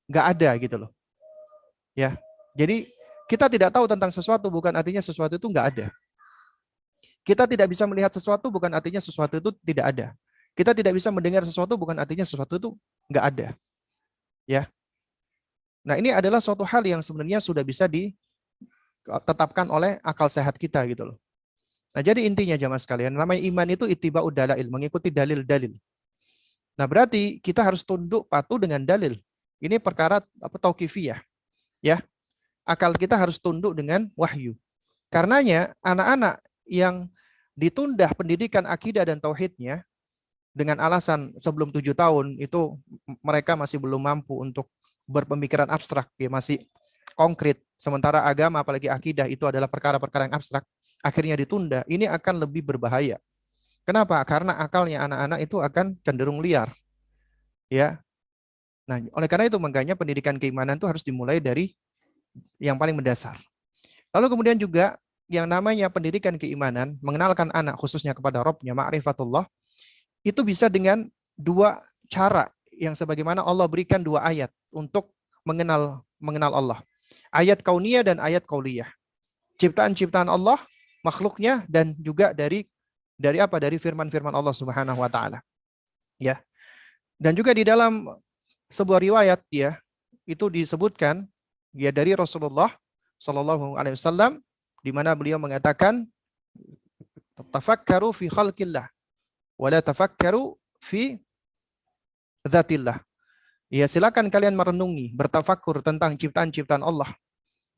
nggak ada gitu loh. Ya, jadi kita tidak tahu tentang sesuatu bukan artinya sesuatu itu nggak ada. Kita tidak bisa melihat sesuatu bukan artinya sesuatu itu tidak ada. Kita tidak bisa mendengar sesuatu bukan artinya sesuatu itu nggak ada. Ya. Nah, ini adalah suatu hal yang sebenarnya sudah bisa ditetapkan oleh akal sehat kita gitu loh. Nah, jadi intinya jamaah sekalian, namanya iman itu ittiba'ud dalail, mengikuti dalil-dalil. Nah, berarti kita harus tunduk patuh dengan dalil. Ini perkara tauqifiyah, ya. Akal kita harus tunduk dengan wahyu. Karenanya anak-anak yang ditunda pendidikan akidah dan tauhidnya dengan alasan sebelum 7 tahun itu mereka masih belum mampu untuk berpemikiran abstrak, ya masih konkret. Sementara agama apalagi akidah itu adalah perkara-perkara yang abstrak, akhirnya ditunda. Ini akan lebih berbahaya. Kenapa? Karena akalnya anak-anak itu akan cenderung liar. Ya. Nah, oleh karena itu makanya pendidikan keimanan itu harus dimulai dari yang paling mendasar. Lalu kemudian juga yang namanya pendidikan keimanan, mengenalkan anak khususnya kepada Rabb-nya, ma'rifatullah, itu bisa dengan dua cara yang sebagaimana Allah berikan dua ayat untuk mengenal Allah. Ayat kauniyah dan ayat qauliyah. Ciptaan-ciptaan Allah, makhluknya, dan juga dari apa? Dari firman-firman Allah Subhanahu wa taala. Ya. Dan juga di dalam sebuah riwayat ya, itu disebutkan ya dari Rasulullah sallallahu alaihi wasallam di mana beliau mengatakan tafakkaru fi khalqillah wa la tafakkaru fi dzatillah. Ya, silakan kalian merenungi, bertafakur tentang ciptaan-ciptaan Allah.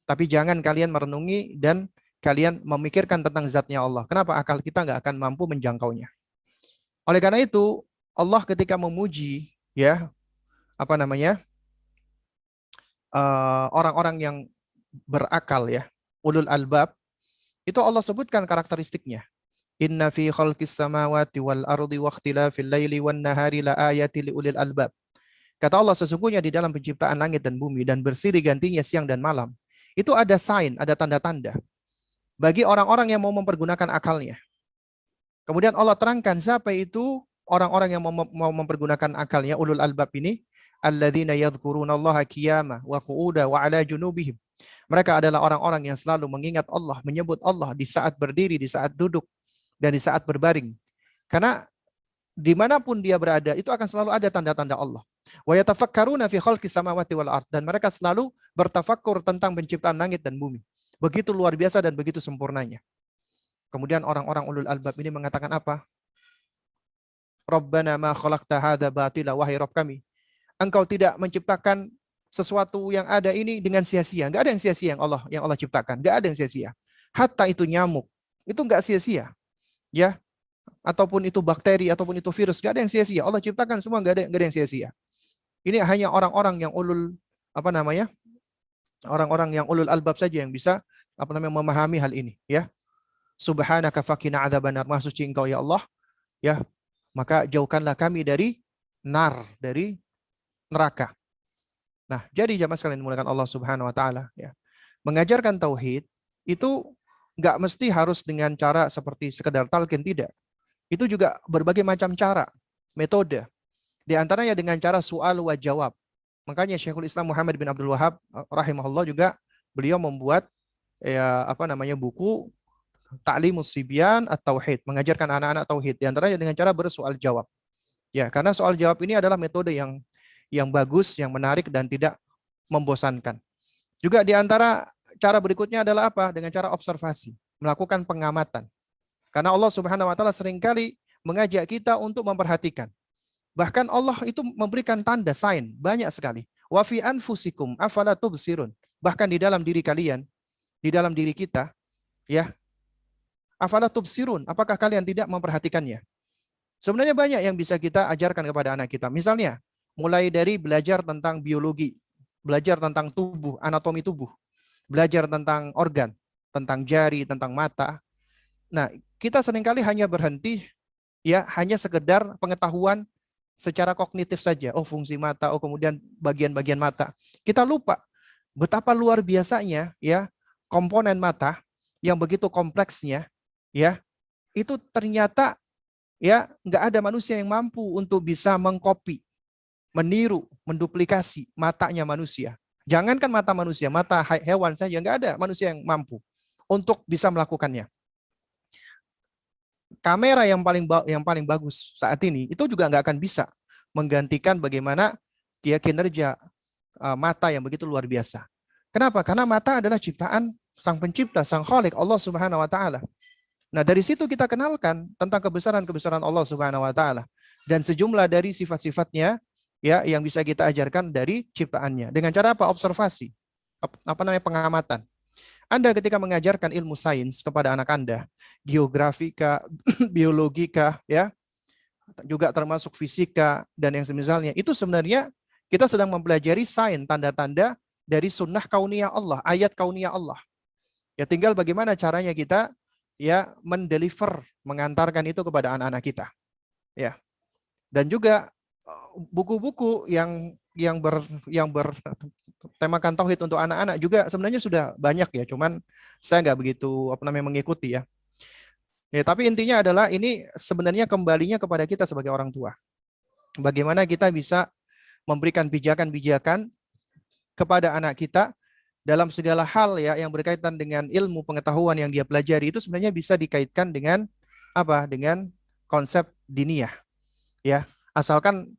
Tapi jangan kalian merenungi dan kalian memikirkan tentang zatnya Allah. Kenapa? Akal kita nggak akan mampu menjangkaunya. Oleh karena itu, Allah ketika memuji ya, apa namanya? Orang-orang yang berakal ya, ulul albab, itu Allah sebutkan karakteristiknya. Inna fi khalqis samawati wal ardi wa ikhtilafil laili wan nahari la ayati li ulil albab. Kata Allah, sesungguhnya di dalam penciptaan langit dan bumi dan bersilih gantinya siang dan malam, itu ada sign, ada tanda-tanda bagi orang-orang yang mau mempergunakan akalnya. Kemudian Allah terangkan siapa itu orang-orang yang mau mempergunakan akalnya, ulul albab ini, alladzina yadhkurunallaha qiyama wa qu'uda wa ala junubihim. Mereka adalah orang-orang yang selalu mengingat Allah, menyebut Allah di saat berdiri, di saat duduk, dan di saat berbaring. Karena dimanapun dia berada, itu akan selalu ada tanda-tanda Allah. Wa yatafakkaruna fi khalqis samawati wal ard, dan mereka selalu bertafakkur tentang penciptaan langit dan bumi. Begitu luar biasa dan begitu sempurnanya. Kemudian orang-orang ulul albab ini mengatakan apa? Rabbana ma khalaqta hadza batila, wahai Rabb kami, Engkau tidak menciptakan sesuatu yang ada ini dengan sia-sia. Enggak ada yang sia-sia yang Allah ciptakan. Enggak ada yang sia-sia. Hatta itu nyamuk, itu enggak sia-sia. Ya, ataupun itu bakteri, ataupun itu virus, enggak ada yang sia-sia. Allah ciptakan semua, enggak ada yang sia-sia. Ini hanya orang-orang yang ulul orang-orang yang ulul albab saja yang bisa memahami hal ini. Ya, Subhanaka faqina adzabannar. Maha suci Engkau ya Allah. Ya, maka jauhkanlah kami dari nar, dari neraka. Nah, jadi jamaah sekalian dimuliakan Allah Subhanahu wa taala ya. Mengajarkan tauhid itu enggak mesti harus dengan cara seperti sekedar talqin, tidak. Itu juga berbagai macam cara, metode. Di antaranya dengan cara soal wa jawab. Makanya Syekhul Islam Muhammad bin Abdul Wahab rahimahullah juga beliau membuat buku Ta'limus Sibyan at-Tauhid, mengajarkan anak-anak tauhid, di antaranya dengan cara bersoal jawab. Ya, karena soal jawab ini adalah metode yang bagus, yang menarik dan tidak membosankan. Juga di antara cara berikutnya adalah apa? Dengan cara observasi, melakukan pengamatan. Karena Allah Subhanahu wa taala seringkali mengajak kita untuk memperhatikan. Bahkan Allah itu memberikan tanda, sign banyak sekali. Wa fi anfusikum afala tubsirun. Bahkan di dalam diri kalian, di dalam diri kita, ya. Afala tubsirun, apakah kalian tidak memperhatikannya? Sebenarnya banyak yang bisa kita ajarkan kepada anak kita. Misalnya, mulai dari belajar tentang biologi, belajar tentang tubuh, anatomi tubuh, belajar tentang organ, tentang jari, tentang mata. Nah, kita seringkali hanya berhenti, ya, hanya sekedar pengetahuan secara kognitif saja. Oh, fungsi mata, oh kemudian bagian-bagian mata. Kita lupa betapa luar biasanya, ya, komponen mata yang begitu kompleksnya, ya, itu ternyata ya nggak ada manusia yang mampu untuk bisa mengcopy meniru, menduplikasi matanya manusia. Jangankan mata manusia, mata hewan saja nggak ada manusia yang mampu untuk bisa melakukannya. Kamera yang paling bagus saat ini itu juga nggak akan bisa menggantikan bagaimana dia kinerja mata yang begitu luar biasa. Kenapa? Karena mata adalah ciptaan Sang Pencipta, Sang Khalik, Allah Subhanahu wa taala. Nah, dari situ kita kenalkan tentang kebesaran-kebesaran Allah Subhanahu wa taala dan sejumlah dari sifat-sifatnya ya yang bisa kita ajarkan dari ciptaannya. Dengan cara apa? Observasi. Pengamatan. Anda ketika mengajarkan ilmu sains kepada anak Anda, geografika, biologika ya, juga termasuk fisika dan yang semisalnya, itu sebenarnya kita sedang mempelajari sains, tanda-tanda dari sunnah kauniyah Allah, ayat kauniyah Allah. Ya tinggal bagaimana caranya kita ya mendelivers, mengantarkan itu kepada anak-anak kita. Ya. Dan juga buku-buku yang bertemakan tauhid untuk anak-anak juga sebenarnya sudah banyak ya, cuman saya nggak begitu mengikuti ya. Ya, tapi intinya adalah ini sebenarnya kembalinya kepada kita sebagai orang tua. Bagaimana kita bisa memberikan pijakan-pijakan kepada anak kita dalam segala hal ya yang berkaitan dengan ilmu pengetahuan yang dia pelajari, itu sebenarnya bisa dikaitkan dengan apa? Dengan konsep diniyah. Ya, asalkan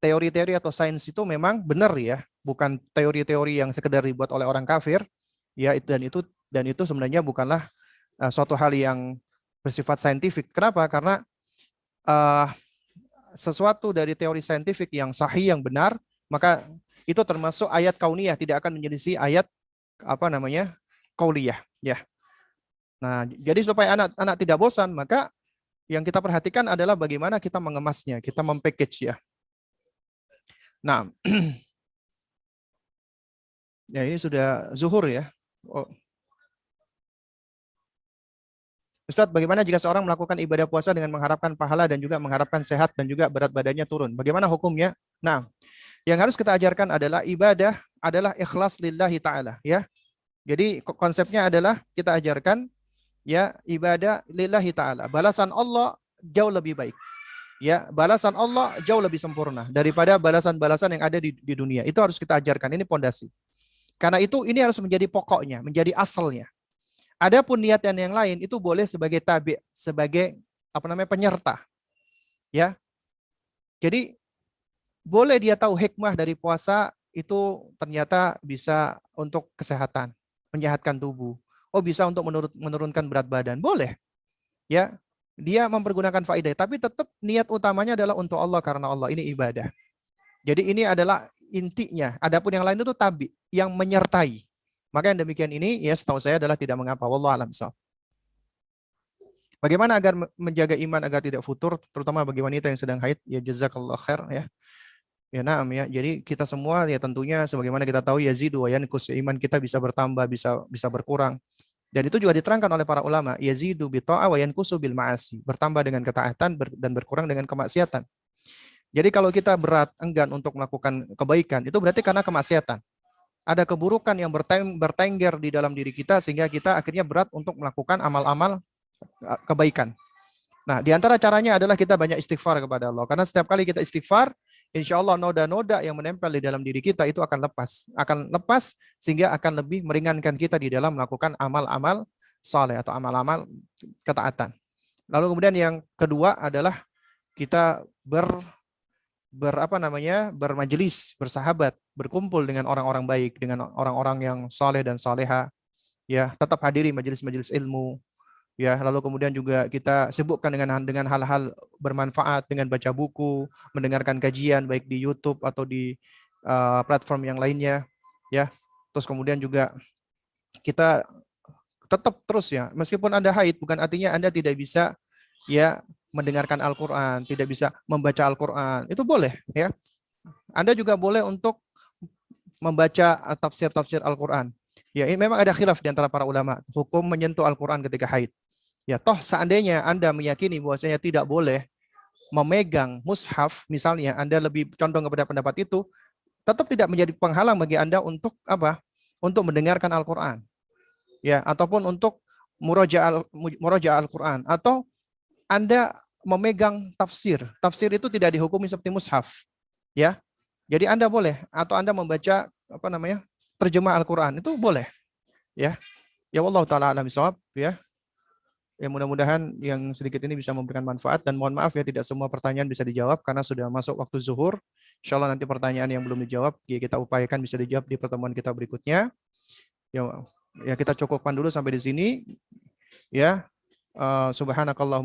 teori-teori atau sains itu memang benar ya, bukan teori-teori yang sekedar dibuat oleh orang kafir ya, dan itu sebenarnya bukanlah suatu hal yang bersifat saintifik. Kenapa? Karena sesuatu dari teori saintifik yang sahih, yang benar, maka itu termasuk ayat kauniyah, tidak akan menyelisih ayat kauliyah ya. Nah, jadi supaya anak-anak tidak bosan, maka yang kita perhatikan adalah bagaimana kita mengemasnya, kita mempackage ya. Nah, ya ini sudah zuhur ya. Oh. Ustaz, bagaimana jika seorang melakukan ibadah puasa dengan mengharapkan pahala dan juga mengharapkan sehat dan juga berat badannya turun? Bagaimana hukumnya? Nah, yang harus kita ajarkan adalah ibadah adalah ikhlas lillahi ta'ala ya. Jadi konsepnya adalah kita ajarkan ya ibadah lillahi ta'ala. Balasan Allah jauh lebih baik. Ya, balasan Allah jauh lebih sempurna daripada balasan-balasan yang ada di dunia. Itu harus kita ajarkan, ini pondasi. Karena itu ini harus menjadi pokoknya, menjadi asalnya. Adapun niat yang lain itu boleh sebagai tabi, sebagai penyerta. Ya. Jadi boleh dia tahu hikmah dari puasa itu ternyata bisa untuk kesehatan, menyehatkan tubuh. Oh, bisa untuk menurunkan berat badan, boleh. Ya. Dia mempergunakan faidah, tapi tetap niat utamanya adalah untuk Allah, karena Allah ini ibadah. Jadi ini adalah intinya. Adapun yang lain itu tabi, yang menyertai. Maka yang demikian ini ya setahu saya adalah tidak mengapa. Wallahu a'lam bishawab. Bagaimana agar menjaga iman agar tidak futur, terutama bagi wanita yang sedang haid? Ya jazakallah khair ya. Ya na'am ya. Jadi kita semua ya tentunya sebagaimana kita tahu yazidu wa yanqus, iman kita bisa bertambah, bisa berkurang. Dan itu juga diterangkan oleh para ulama, yazidu bi ta'ah wa yanqusu bil ma'asi, bertambah dengan ketaatan dan berkurang dengan kemaksiatan. Jadi kalau kita berat enggan untuk melakukan kebaikan, itu berarti karena kemaksiatan. Ada keburukan yang bertengger di dalam diri kita sehingga kita akhirnya berat untuk melakukan amal-amal kebaikan. Nah, di antara caranya adalah kita banyak istighfar kepada Allah. Karena setiap kali kita istighfar, insya Allah noda-noda yang menempel di dalam diri kita itu akan lepas sehingga akan lebih meringankan kita di dalam melakukan amal-amal saleh atau amal-amal ketaatan. Lalu kemudian yang kedua adalah kita bermajelis, bersahabat, berkumpul dengan orang-orang baik, dengan orang-orang yang saleh dan saleha, ya, tetap hadiri majelis-majelis ilmu, ya, lalu kemudian juga kita sibukkan dengan hal-hal bermanfaat, dengan baca buku, mendengarkan kajian baik di YouTube atau di platform yang lainnya, ya. Terus kemudian juga kita tetap terus ya, meskipun Anda haid bukan artinya Anda tidak bisa ya mendengarkan Al-Quran, tidak bisa membaca Al-Quran, itu boleh ya. Anda juga boleh untuk membaca tafsir-tafsir Al-Quran. Ya, ini memang ada khilaf di antara para ulama, hukum menyentuh Al-Quran ketika haid. Ya, toh seandainya Anda meyakini bahwasanya tidak boleh memegang mushaf, misalnya Anda lebih condong kepada pendapat itu, tetap tidak menjadi penghalang bagi Anda untuk apa? Untuk mendengarkan Al-Quran. Ya, ataupun untuk murajaah Al-Quran, atau Anda memegang tafsir. Tafsir itu tidak dihukumi seperti mushaf. Ya. Jadi Anda boleh, atau Anda membaca terjemah Al-Quran itu boleh, ya. Ya Allah taala alam bisawab, ya. Ya mudah-mudahan yang sedikit ini bisa memberikan manfaat, dan mohon maaf ya tidak semua pertanyaan bisa dijawab karena sudah masuk waktu zuhur. Insya Allah nanti pertanyaan yang belum dijawab ya kita upayakan bisa dijawab di pertemuan kita berikutnya. Ya kita cukupkan dulu sampai di sini. Ya, subhanakallahumma